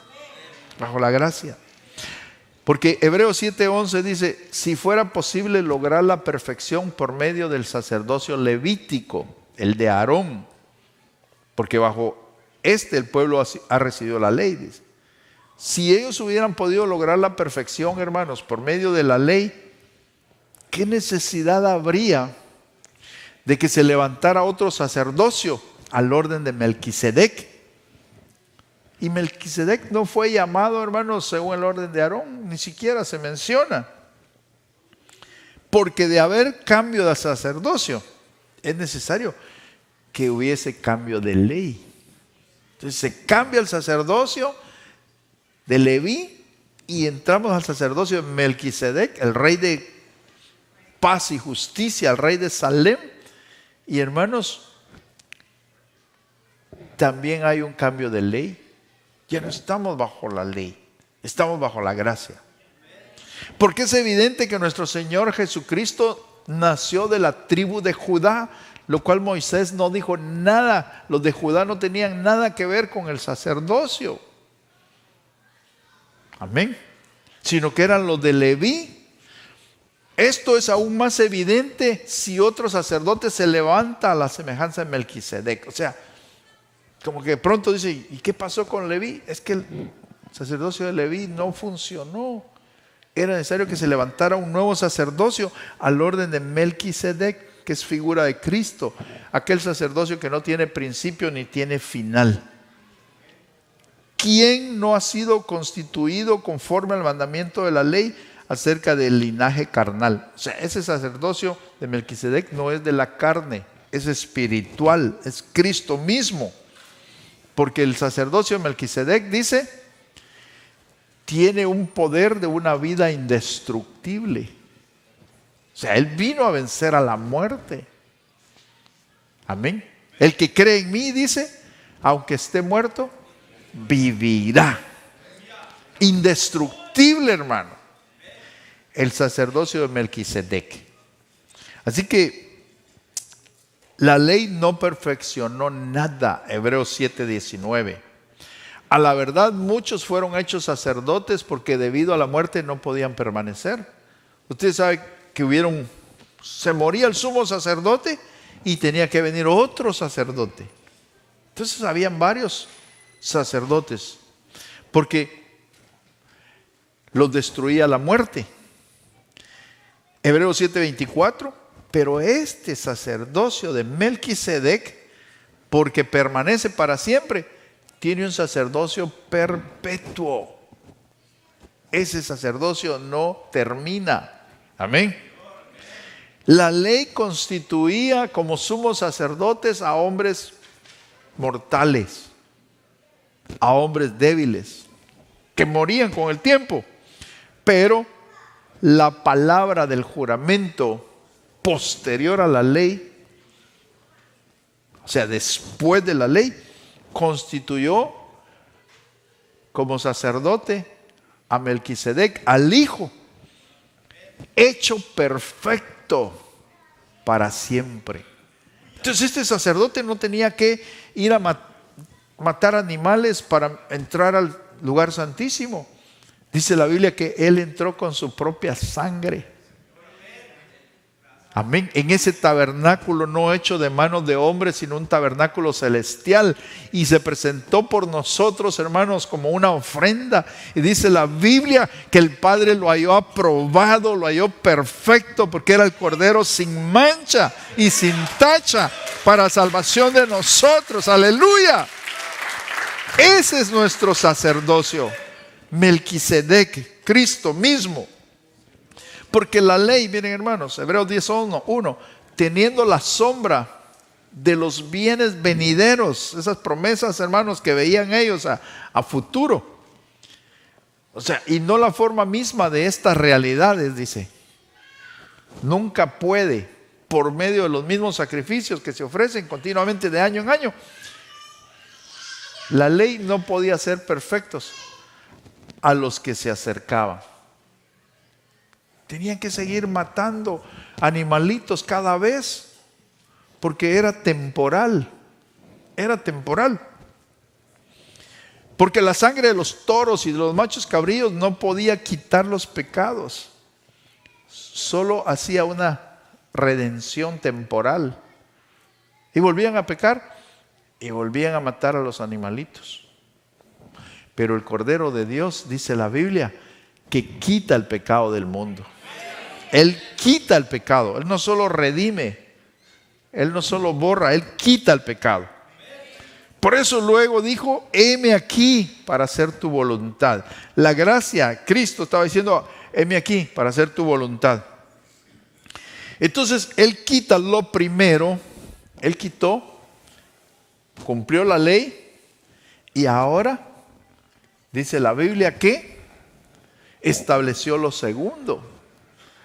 Bajo la gracia. Porque Hebreos 7:11 dice, si fuera posible lograr la perfección por medio del sacerdocio levítico, el de Aarón, porque bajo el pueblo ha recibido la ley, dice. Si ellos hubieran podido lograr la perfección, hermanos, por medio de la ley, ¿qué necesidad habría de que se levantara otro sacerdocio al orden de Melquisedec? Y Melquisedec no fue llamado, hermanos, según el orden de Aarón, ni siquiera se menciona. Porque de haber cambio de sacerdocio, es necesario que hubiese cambio de ley. Entonces se cambia el sacerdocio de Leví y entramos al sacerdocio de Melquisedec, el rey de paz y justicia, el rey de Salem. Y hermanos, también hay un cambio de ley. Ya no estamos bajo la ley, estamos bajo la gracia. Porque es evidente que nuestro Señor Jesucristo nació de la tribu de Judá, lo cual Moisés no dijo nada. Los de Judá no tenían nada que ver con el sacerdocio. Amén. Sino que eran los de Leví. Esto es aún más evidente si otro sacerdote se levanta a la semejanza de Melquisedec. O sea, como que de pronto dice, ¿y qué pasó con Leví? Es que el sacerdocio de Leví no funcionó. Era necesario que se levantara un nuevo sacerdocio al orden de Melquisedec, que es figura de Cristo. Aquel sacerdocio que no tiene principio ni tiene final. ¿Quién no ha sido constituido conforme al mandamiento de la ley acerca del linaje carnal? O sea, ese sacerdocio de Melquisedec no es de la carne, es espiritual, es Cristo mismo. Porque el sacerdocio de Melquisedec dice, tiene un poder de una vida indestructible. O sea, él vino a vencer a la muerte. Amén. El que cree en mí, dice, aunque esté muerto, vivirá. Indestructible, hermano. El sacerdocio de Melquisedec. Así que la ley no perfeccionó nada. Hebreos 7:19. A la verdad, muchos fueron hechos sacerdotes porque debido a la muerte no podían permanecer. Ustedes saben que se moría el sumo sacerdote y tenía que venir otro sacerdote. Entonces habían varios sacerdotes porque los destruía la muerte. Hebreos 7:24. Pero este sacerdocio de Melquisedec, porque permanece para siempre, tiene un sacerdocio perpetuo. Ese sacerdocio no termina. Amén. La ley constituía como sumos sacerdotes a hombres mortales, a hombres débiles, que morían con el tiempo. Pero la palabra del juramento posterior a la ley, o sea, después de la ley, constituyó como sacerdote a Melquisedec, al hijo, hecho perfecto para siempre. Entonces este sacerdote no tenía que ir a matar animales para entrar al lugar santísimo. Dice la Biblia que él entró con su propia sangre. Amén. En ese tabernáculo no hecho de manos de hombres, sino un tabernáculo celestial. Y se presentó por nosotros, hermanos, como una ofrenda. Y dice la Biblia que el Padre lo halló aprobado, lo halló perfecto, porque era el Cordero sin mancha y sin tacha para salvación de nosotros. Aleluya. Ese es nuestro sacerdocio, Melquisedec, Cristo mismo. Porque la ley, miren hermanos, Hebreos 10:1, teniendo la sombra de los bienes venideros, esas promesas, hermanos, que veían ellos a futuro. O sea, y no la forma misma de estas realidades, dice. Nunca puede, por medio de los mismos sacrificios que se ofrecen continuamente de año en año, La ley no podía ser perfectos a los que se acercaban. Tenían que seguir matando animalitos cada vez, porque era temporal. Era temporal. Porque la sangre de los toros y de los machos cabríos no podía quitar los pecados. Solo hacía una redención temporal. Y volvían a pecar y volvían a matar a los animalitos. Pero el Cordero de Dios, dice la Biblia, que quita el pecado del mundo. Él quita el pecado. Él no solo redime, Él no solo borra, Él quita el pecado. Por eso luego dijo, heme aquí para hacer tu voluntad. La gracia, Cristo estaba diciendo, heme aquí para hacer tu voluntad. Entonces Él quita lo primero, Él quitó, cumplió la ley y ahora dice la Biblia que estableció lo segundo,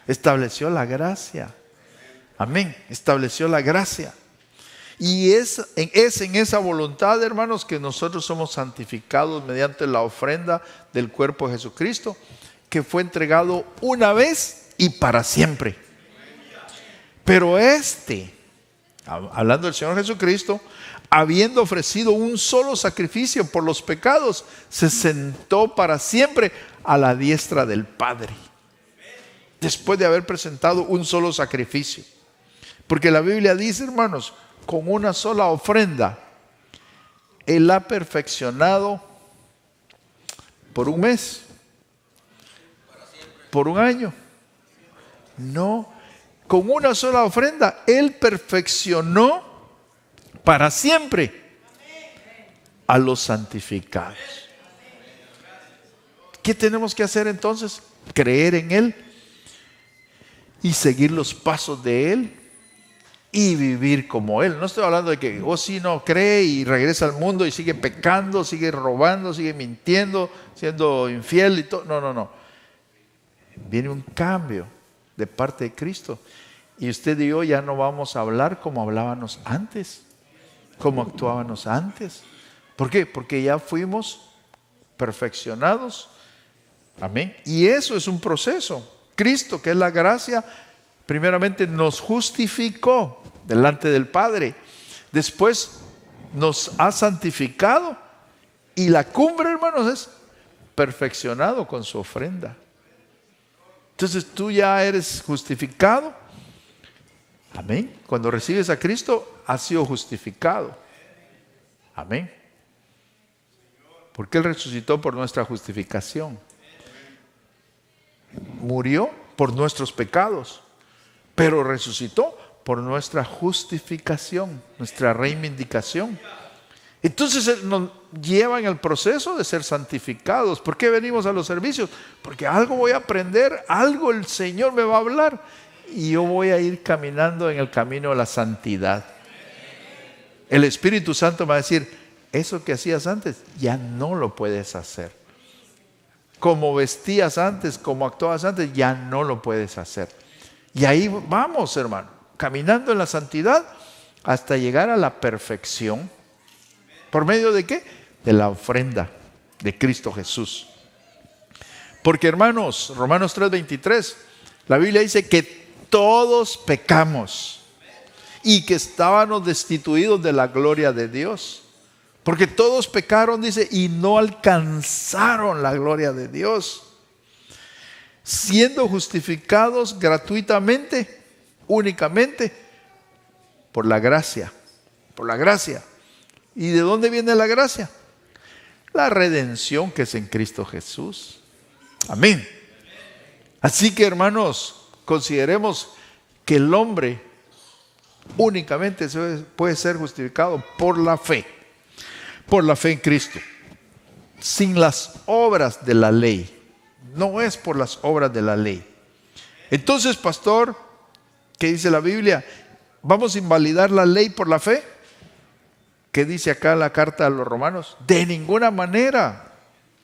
estableció la gracia. Amén, estableció la gracia. Y es en esa voluntad, hermanos, que nosotros somos santificados mediante la ofrenda del cuerpo de Jesucristo, que fue entregado una vez y para siempre. Pero hablando del Señor Jesucristo, habiendo ofrecido un solo sacrificio por los pecados, se sentó para siempre a la diestra del Padre. Después de haber presentado un solo sacrificio. Porque la Biblia dice, hermanos, con una sola ofrenda, Él ha perfeccionado por un mes, por un año. No, con una sola ofrenda, Él perfeccionó para siempre a los santificados. ¿Qué tenemos que hacer entonces? Creer en Él y seguir los pasos de Él. Y vivir como Él. No estoy hablando de que, si no cree y regresa al mundo y sigue pecando, sigue robando, sigue mintiendo, siendo infiel y todo. No. Viene un cambio de parte de Cristo. Y usted y yo ya no vamos a hablar como hablábamos antes, como actuábamos antes. ¿Por qué? Porque ya fuimos perfeccionados. Amén. Y eso es un proceso. Cristo, que es la gracia, primeramente nos justificó delante del Padre. Después nos ha santificado. Y la cumbre, hermanos, es perfeccionado con su ofrenda. Entonces tú ya eres justificado. Amén. Cuando recibes a Cristo, has sido justificado. Amén. Porque Él resucitó por nuestra justificación. Murió por nuestros pecados, pero resucitó por nuestra justificación, nuestra reivindicación. Entonces Él nos lleva en el proceso de ser santificados. ¿Por qué venimos a los servicios? Porque algo voy a aprender, algo el Señor me va a hablar y yo voy a ir caminando en el camino de la santidad. El Espíritu Santo me va a decir, eso que hacías antes ya no lo puedes hacer. Como vestías antes, como actuabas antes, ya no lo puedes hacer. Y ahí vamos, hermano, caminando en la santidad hasta llegar a la perfección. ¿Por medio de qué? De la ofrenda de Cristo Jesús. Porque, hermanos, Romanos 3:23, la Biblia dice que todos pecamos y que estábamos destituidos de la gloria de Dios. Porque todos pecaron, dice, y no alcanzaron la gloria de Dios. Siendo justificados gratuitamente, únicamente, por la gracia. Por la gracia. ¿Y de dónde viene la gracia? La redención que es en Cristo Jesús. Amén. Así que, hermanos, consideremos que el hombre únicamente puede ser justificado por la fe. Por la fe en Cristo. Sin las obras de la ley. No es por las obras de la ley. Entonces, pastor, ¿qué dice la Biblia? ¿Vamos a invalidar la ley por la fe? ¿Qué dice acá la carta a los romanos? De ninguna manera.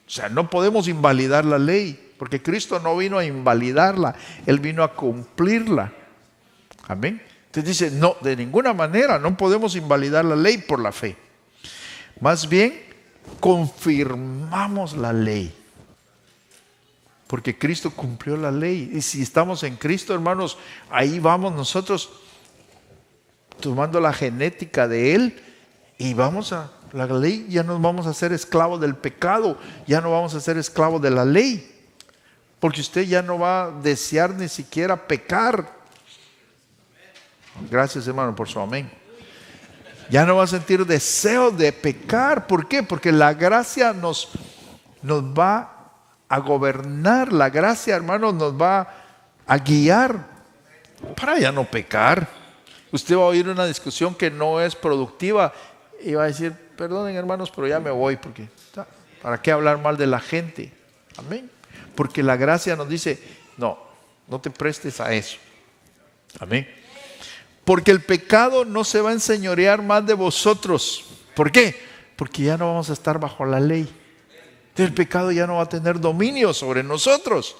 O sea, no podemos invalidar la ley, porque Cristo no vino a invalidarla, Él vino a cumplirla. Amén. Entonces dice, no, de ninguna manera, no podemos invalidar la ley por la fe. Más bien, confirmamos la ley. Porque Cristo cumplió la ley. Y si estamos en Cristo, hermanos, ahí vamos nosotros tomando la genética de Él y vamos a la ley. Ya no vamos a ser esclavos del pecado, ya no vamos a ser esclavos de la ley. Porque usted ya no va a desear ni siquiera pecar. Gracias, hermano, por su amén. Ya no va a sentir deseo de pecar. ¿Por qué? Porque la gracia nos va a gobernar. La gracia, hermanos, nos va a guiar para ya no pecar. Usted va a oír una discusión que no es productiva y va a decir, perdonen, hermanos, pero ya me voy, porque ¿para qué hablar mal de la gente? Amén. Porque la gracia nos dice, no te prestes a eso. Amén. Porque el pecado no se va a enseñorear más de vosotros. ¿Por qué? Porque ya no vamos a estar bajo la ley. El pecado ya no va a tener dominio sobre nosotros,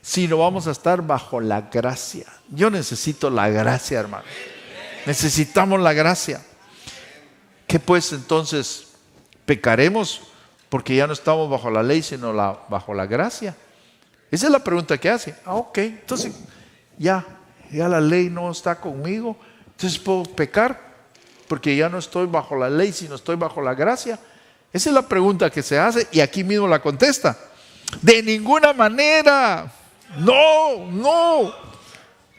sino vamos a estar bajo la gracia. Yo necesito la gracia, hermano. Necesitamos la gracia. ¿Qué pues entonces? ¿Pecaremos porque ya no estamos bajo la ley, sino bajo la gracia? Esa es la pregunta que hace. Ok, entonces ya la ley no está conmigo, entonces puedo pecar porque ya no estoy bajo la ley, sino estoy bajo la gracia. Esa es la pregunta que se hace y aquí mismo la contesta. De ninguna manera. No.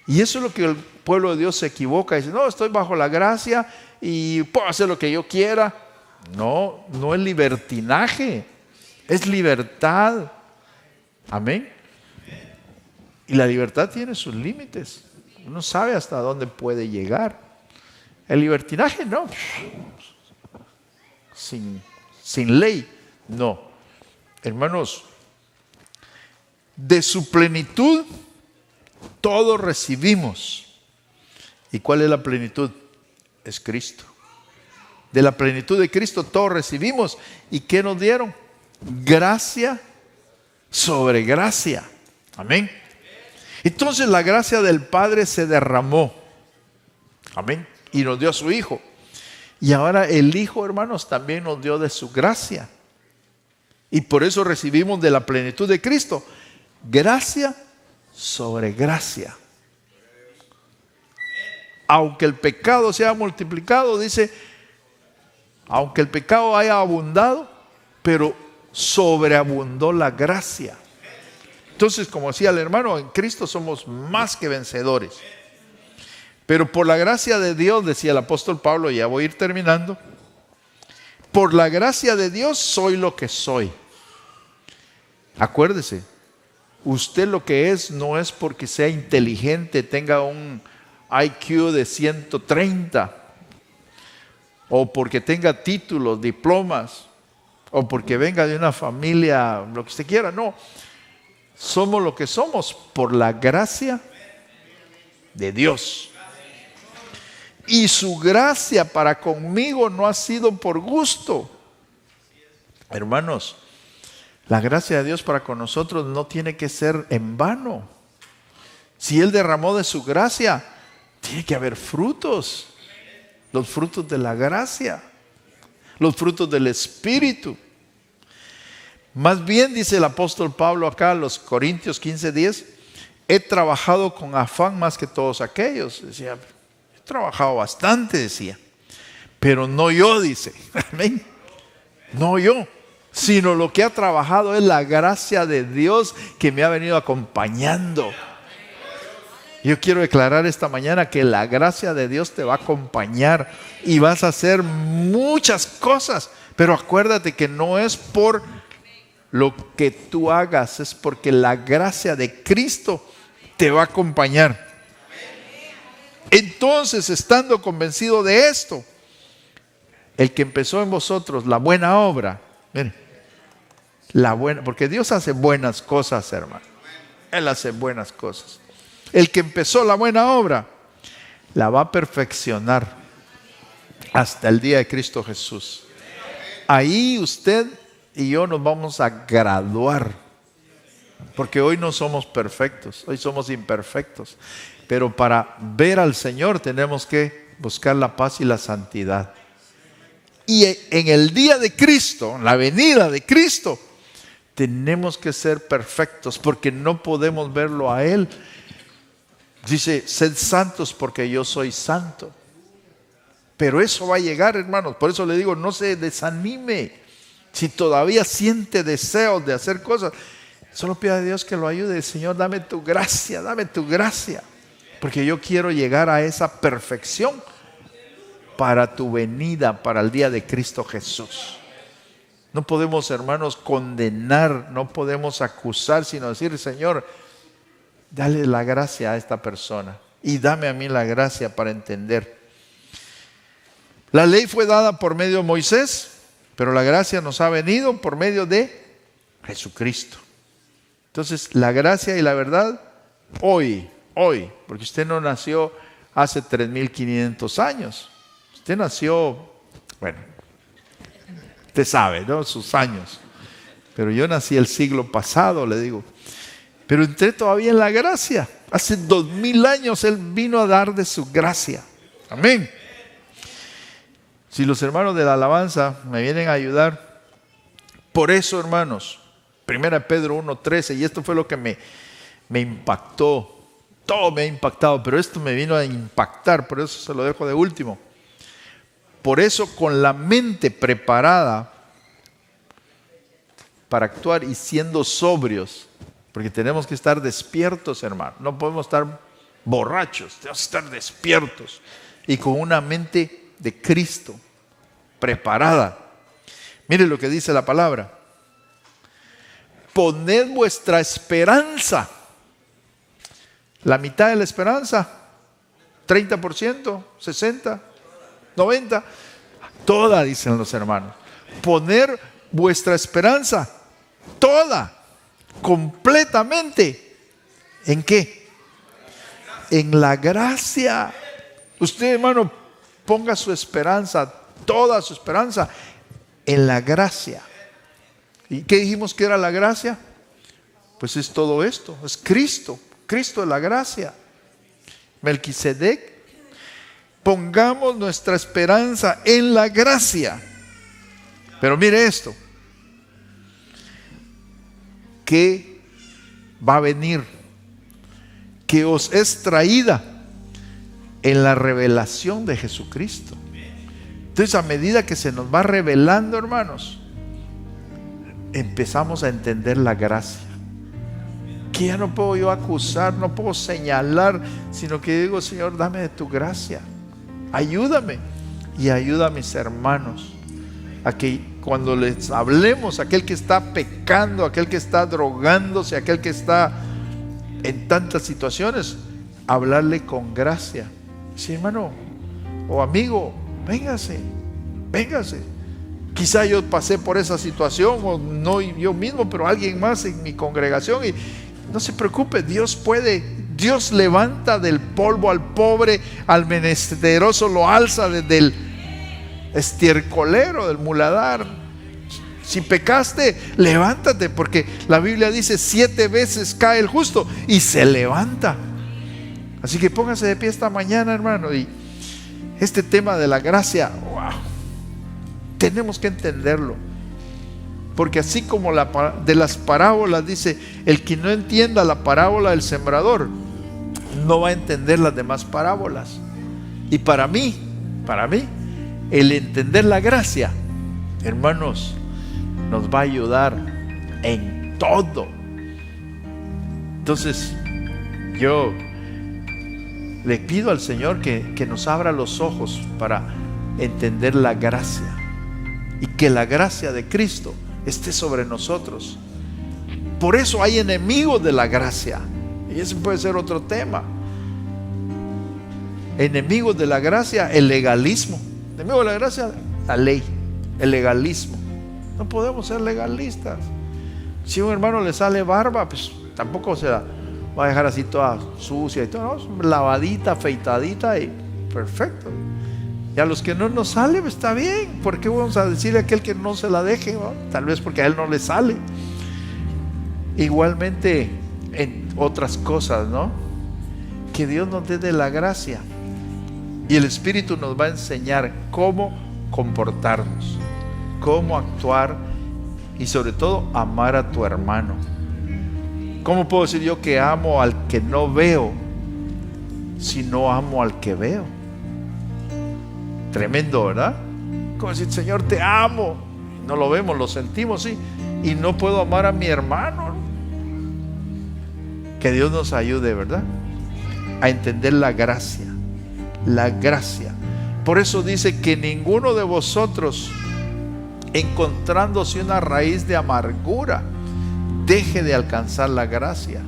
Y eso es lo que el pueblo de Dios se equivoca. Dice, no, estoy bajo la gracia y puedo hacer lo que yo quiera. No es libertinaje, es libertad. Amén. Y la libertad tiene sus límites. Uno sabe hasta dónde puede llegar. El libertinaje no. Sin ley, no. Hermanos, de su plenitud todos recibimos. ¿Y cuál es la plenitud? Es Cristo. De la plenitud de Cristo todos recibimos. ¿Y qué nos dieron? Gracia sobre gracia. Amén. Entonces la gracia del Padre se derramó. Amén. Y nos dio a su Hijo. Y ahora el Hijo, hermanos, también nos dio de su gracia. Y por eso recibimos de la plenitud de Cristo gracia sobre gracia. Aunque el pecado se haya multiplicado, dice, aunque el pecado haya abundado, pero sobreabundó la gracia. Entonces, como decía el hermano, en Cristo somos más que vencedores. Pero por la gracia de Dios, decía el apóstol Pablo, ya voy a ir terminando, por la gracia de Dios soy lo que soy. Acuérdese, usted lo que es no es porque sea inteligente, tenga un IQ de 130, o porque tenga títulos, diplomas, o porque venga de una familia, lo que usted quiera. No, somos lo que somos por la gracia de Dios. Y su gracia para conmigo no ha sido por gusto. Hermanos, la gracia de Dios para con nosotros no tiene que ser en vano. Si Él derramó de su gracia, tiene que haber frutos. Los frutos de la gracia. Los frutos del Espíritu. Más bien, dice el apóstol Pablo acá, los Corintios 15:10, he trabajado con afán más que todos aquellos. Decía, he trabajado bastante, decía. Pero no yo, dice. Amén. No yo. Sino lo que ha trabajado es la gracia de Dios que me ha venido acompañando. Yo quiero declarar esta mañana que la gracia de Dios te va a acompañar y vas a hacer muchas cosas. Pero acuérdate que no es por lo que tú hagas, es porque la gracia de Cristo te va a acompañar. Entonces, estando convencido de esto, el que empezó en vosotros la buena obra, miren, porque Dios hace buenas cosas, hermano. Él hace buenas cosas. El que empezó la buena obra la va a perfeccionar hasta el día de Cristo Jesús. Ahí usted y yo nos vamos a graduar, porque hoy no somos perfectos, hoy somos imperfectos, pero para ver al Señor tenemos que buscar la paz y la santidad. Y en el día de Cristo, en la venida de Cristo, tenemos que ser perfectos porque no podemos verlo a Él. Dice, sed santos porque yo soy santo. Pero eso va a llegar, hermanos. Por eso le digo, no se desanime. Si todavía siente deseos de hacer cosas, solo pida a Dios que lo ayude. Señor, dame tu gracia, dame tu gracia. Porque yo quiero llegar a esa perfección para tu venida, para el día de Cristo Jesús. No podemos, hermanos, condenar, no podemos acusar, sino decir, Señor, dale la gracia a esta persona y dame a mí la gracia para entender. La ley fue dada por medio de Moisés, pero la gracia nos ha venido por medio de Jesucristo. Entonces, la gracia y la verdad, hoy, porque usted no nació hace 3,500 años. Usted nació, bueno, usted sabe, ¿no? Sus años. Pero yo nací el siglo pasado, le digo. Pero entré todavía en la gracia. Hace 2000 años Él vino a dar de su gracia. Amén. Si los hermanos de la alabanza me vienen a ayudar. Por eso, hermanos, 1 Pedro 1:13, y esto fue lo que me impactó. Todo me ha impactado, pero esto me vino a impactar, por eso se lo dejo de último. Por eso, con la mente preparada para actuar y siendo sobrios, porque tenemos que estar despiertos, hermano. No podemos estar borrachos, tenemos que estar despiertos y con una mente de Cristo preparada. Mire lo que dice la palabra. Poned vuestra esperanza. La mitad de la esperanza, 30%, 60%, 90%, toda, dicen los hermanos. Poner vuestra esperanza, toda, completamente, ¿en qué? En la gracia. Usted, hermano, ponga su esperanza, toda su esperanza, en la gracia. ¿Y qué dijimos que era la gracia? Pues es todo esto, es Cristo. Cristo es la gracia. Melquisedec. Pongamos nuestra esperanza en la gracia. Pero mire esto. Que va a venir, que os es traída en la revelación de Jesucristo. Entonces, a medida que se nos va revelando, hermanos, empezamos a entender la gracia. Que ya no puedo yo acusar, no puedo señalar, sino que digo, Señor, dame de tu gracia, ayúdame y ayuda a mis hermanos a que cuando les hablemos, aquel que está pecando, aquel que está drogándose, aquel que está en tantas situaciones, hablarle con gracia. Sí, hermano o amigo, véngase. Quizá yo pasé por esa situación, o no yo mismo, pero alguien más en mi congregación, y no se preocupe, Dios puede. Dios levanta del polvo al pobre, al menesteroso lo alza desde el estiercolero, del muladar. Si pecaste, levántate, porque la Biblia dice 7 veces cae el justo y se levanta. Así que póngase de pie esta mañana, hermano, y este tema de la gracia, wow, tenemos que entenderlo. Porque así como de las parábolas dice, el que no entienda la parábola del sembrador, no va a entender las demás parábolas. Y para mí, el entender la gracia, hermanos, nos va a ayudar en todo. Entonces, yo le pido al Señor que nos abra los ojos para entender la gracia. Y que la gracia de Cristo esté sobre nosotros. Por eso hay enemigos de la gracia. Y ese puede ser otro tema. Enemigos de la gracia, el legalismo. Enemigo de la gracia, la ley, el legalismo. No podemos ser legalistas. Si a un hermano le sale barba, pues tampoco se la va a dejar así toda sucia y todo, ¿no? Lavadita, afeitadita y perfecto. Y a los que no nos sale, pues está bien. ¿Por qué vamos a decirle a aquel que no se la deje, ¿no? Tal vez porque a él no le sale. Igualmente en otras cosas, ¿no? Que Dios nos dé de la gracia. Y el Espíritu nos va a enseñar cómo comportarnos, cómo actuar y sobre todo amar a tu hermano. ¿Cómo puedo decir yo que amo al que no veo si no amo al que veo? Tremendo, ¿verdad? Como decir, Señor, te amo. No lo vemos, lo sentimos, sí. Y no puedo amar a mi hermano. Que Dios nos ayude, ¿verdad? A entender la gracia. La gracia. Por eso dice que ninguno de vosotros, encontrándose una raíz de amargura, deje de alcanzar la gracia.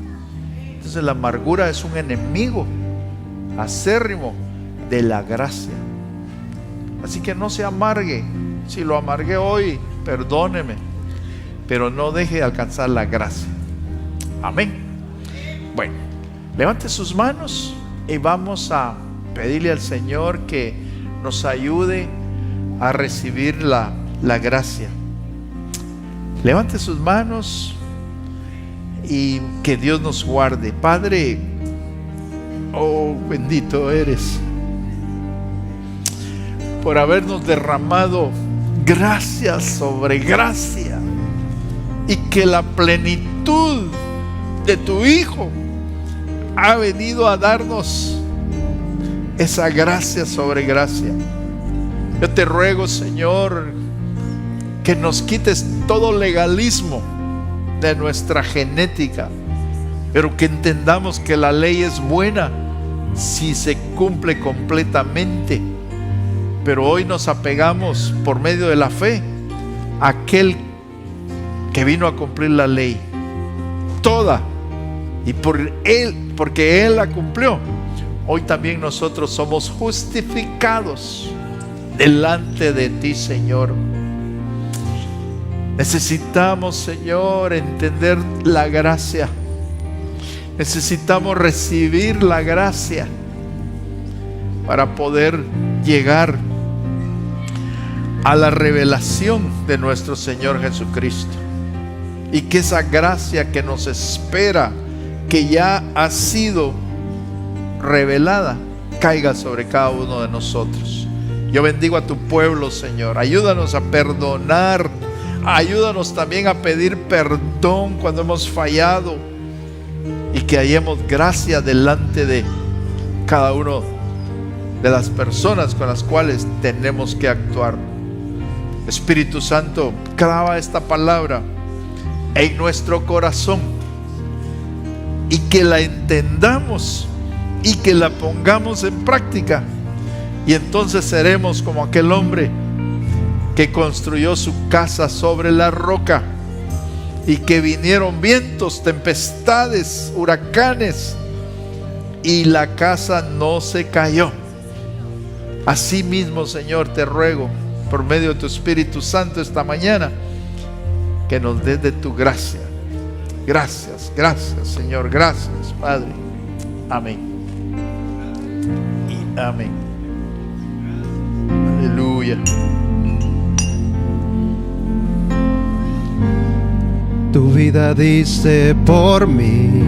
Entonces la amargura es un enemigo acérrimo de la gracia. Así que no se amargue. Si lo amargué hoy, perdóneme, pero no deje de alcanzar la gracia. Amén. Bueno, levante sus manos y vamos a pedirle al Señor que nos ayude a recibir la gracia. Levante sus manos y que Dios nos guarde. Padre, oh, bendito eres por habernos derramado gracia sobre gracia, y que la plenitud de tu Hijo ha venido a darnos esa gracia sobre gracia. Yo te ruego, Señor, que nos quites todo legalismo de nuestra genética, pero que entendamos que la ley es buena si se cumple completamente. Pero hoy nos apegamos por medio de la fe a aquel que vino a cumplir la ley toda, y porque Él la cumplió, hoy también nosotros somos justificados delante de ti, Señor. Necesitamos, Señor, entender la gracia. Necesitamos recibir la gracia para poder llegar a la revelación de nuestro Señor Jesucristo, y que esa gracia que nos espera, que ya ha sido revelada, caiga sobre cada uno de nosotros. Yo bendigo a tu pueblo, Señor. Ayúdanos a perdonar. Ayúdanos también a pedir perdón cuando hemos fallado, y que hallemos gracia delante de cada uno de las personas con las cuales tenemos que actuar. Espíritu Santo, clava esta palabra en nuestro corazón, y que la entendamos y que la pongamos en práctica, y entonces seremos como aquel hombre que construyó su casa sobre la roca, y que vinieron vientos, tempestades, huracanes, y la casa no se cayó. Así mismo, Señor, te ruego por medio de tu Espíritu Santo esta mañana, que nos des de tu gracia. Gracias, gracias, Señor, gracias, Padre. Amén y amén. Aleluya. Tu vida diste por mí,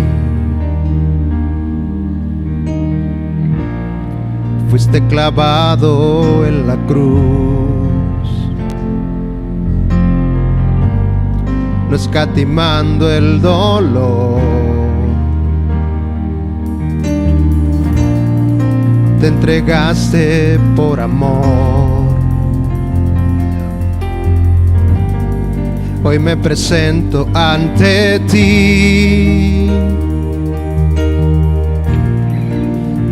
fuiste clavado en la cruz, no escatimando el dolor. Te entregaste por amor. Hoy me presento ante ti,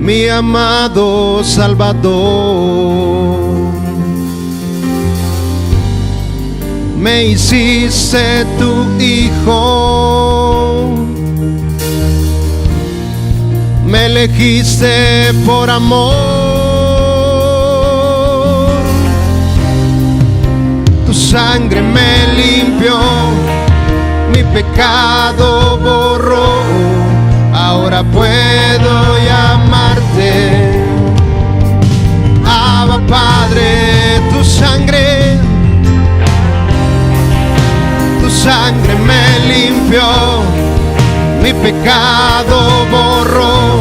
mi amado Salvador. Me hiciste tu hijo, me elegiste por amor. Tu sangre me limpió, mi pecado borró. Ahora puedo llamarte Abba Padre. Tu sangre me limpió, mi pecado borró.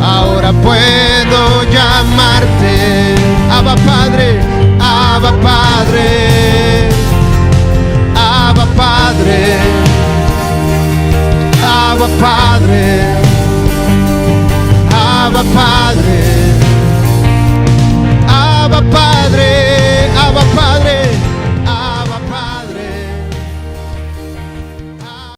Ahora puedo llamarte Abba Padre, Abba Abba Padre, Abba Padre, Abba Padre.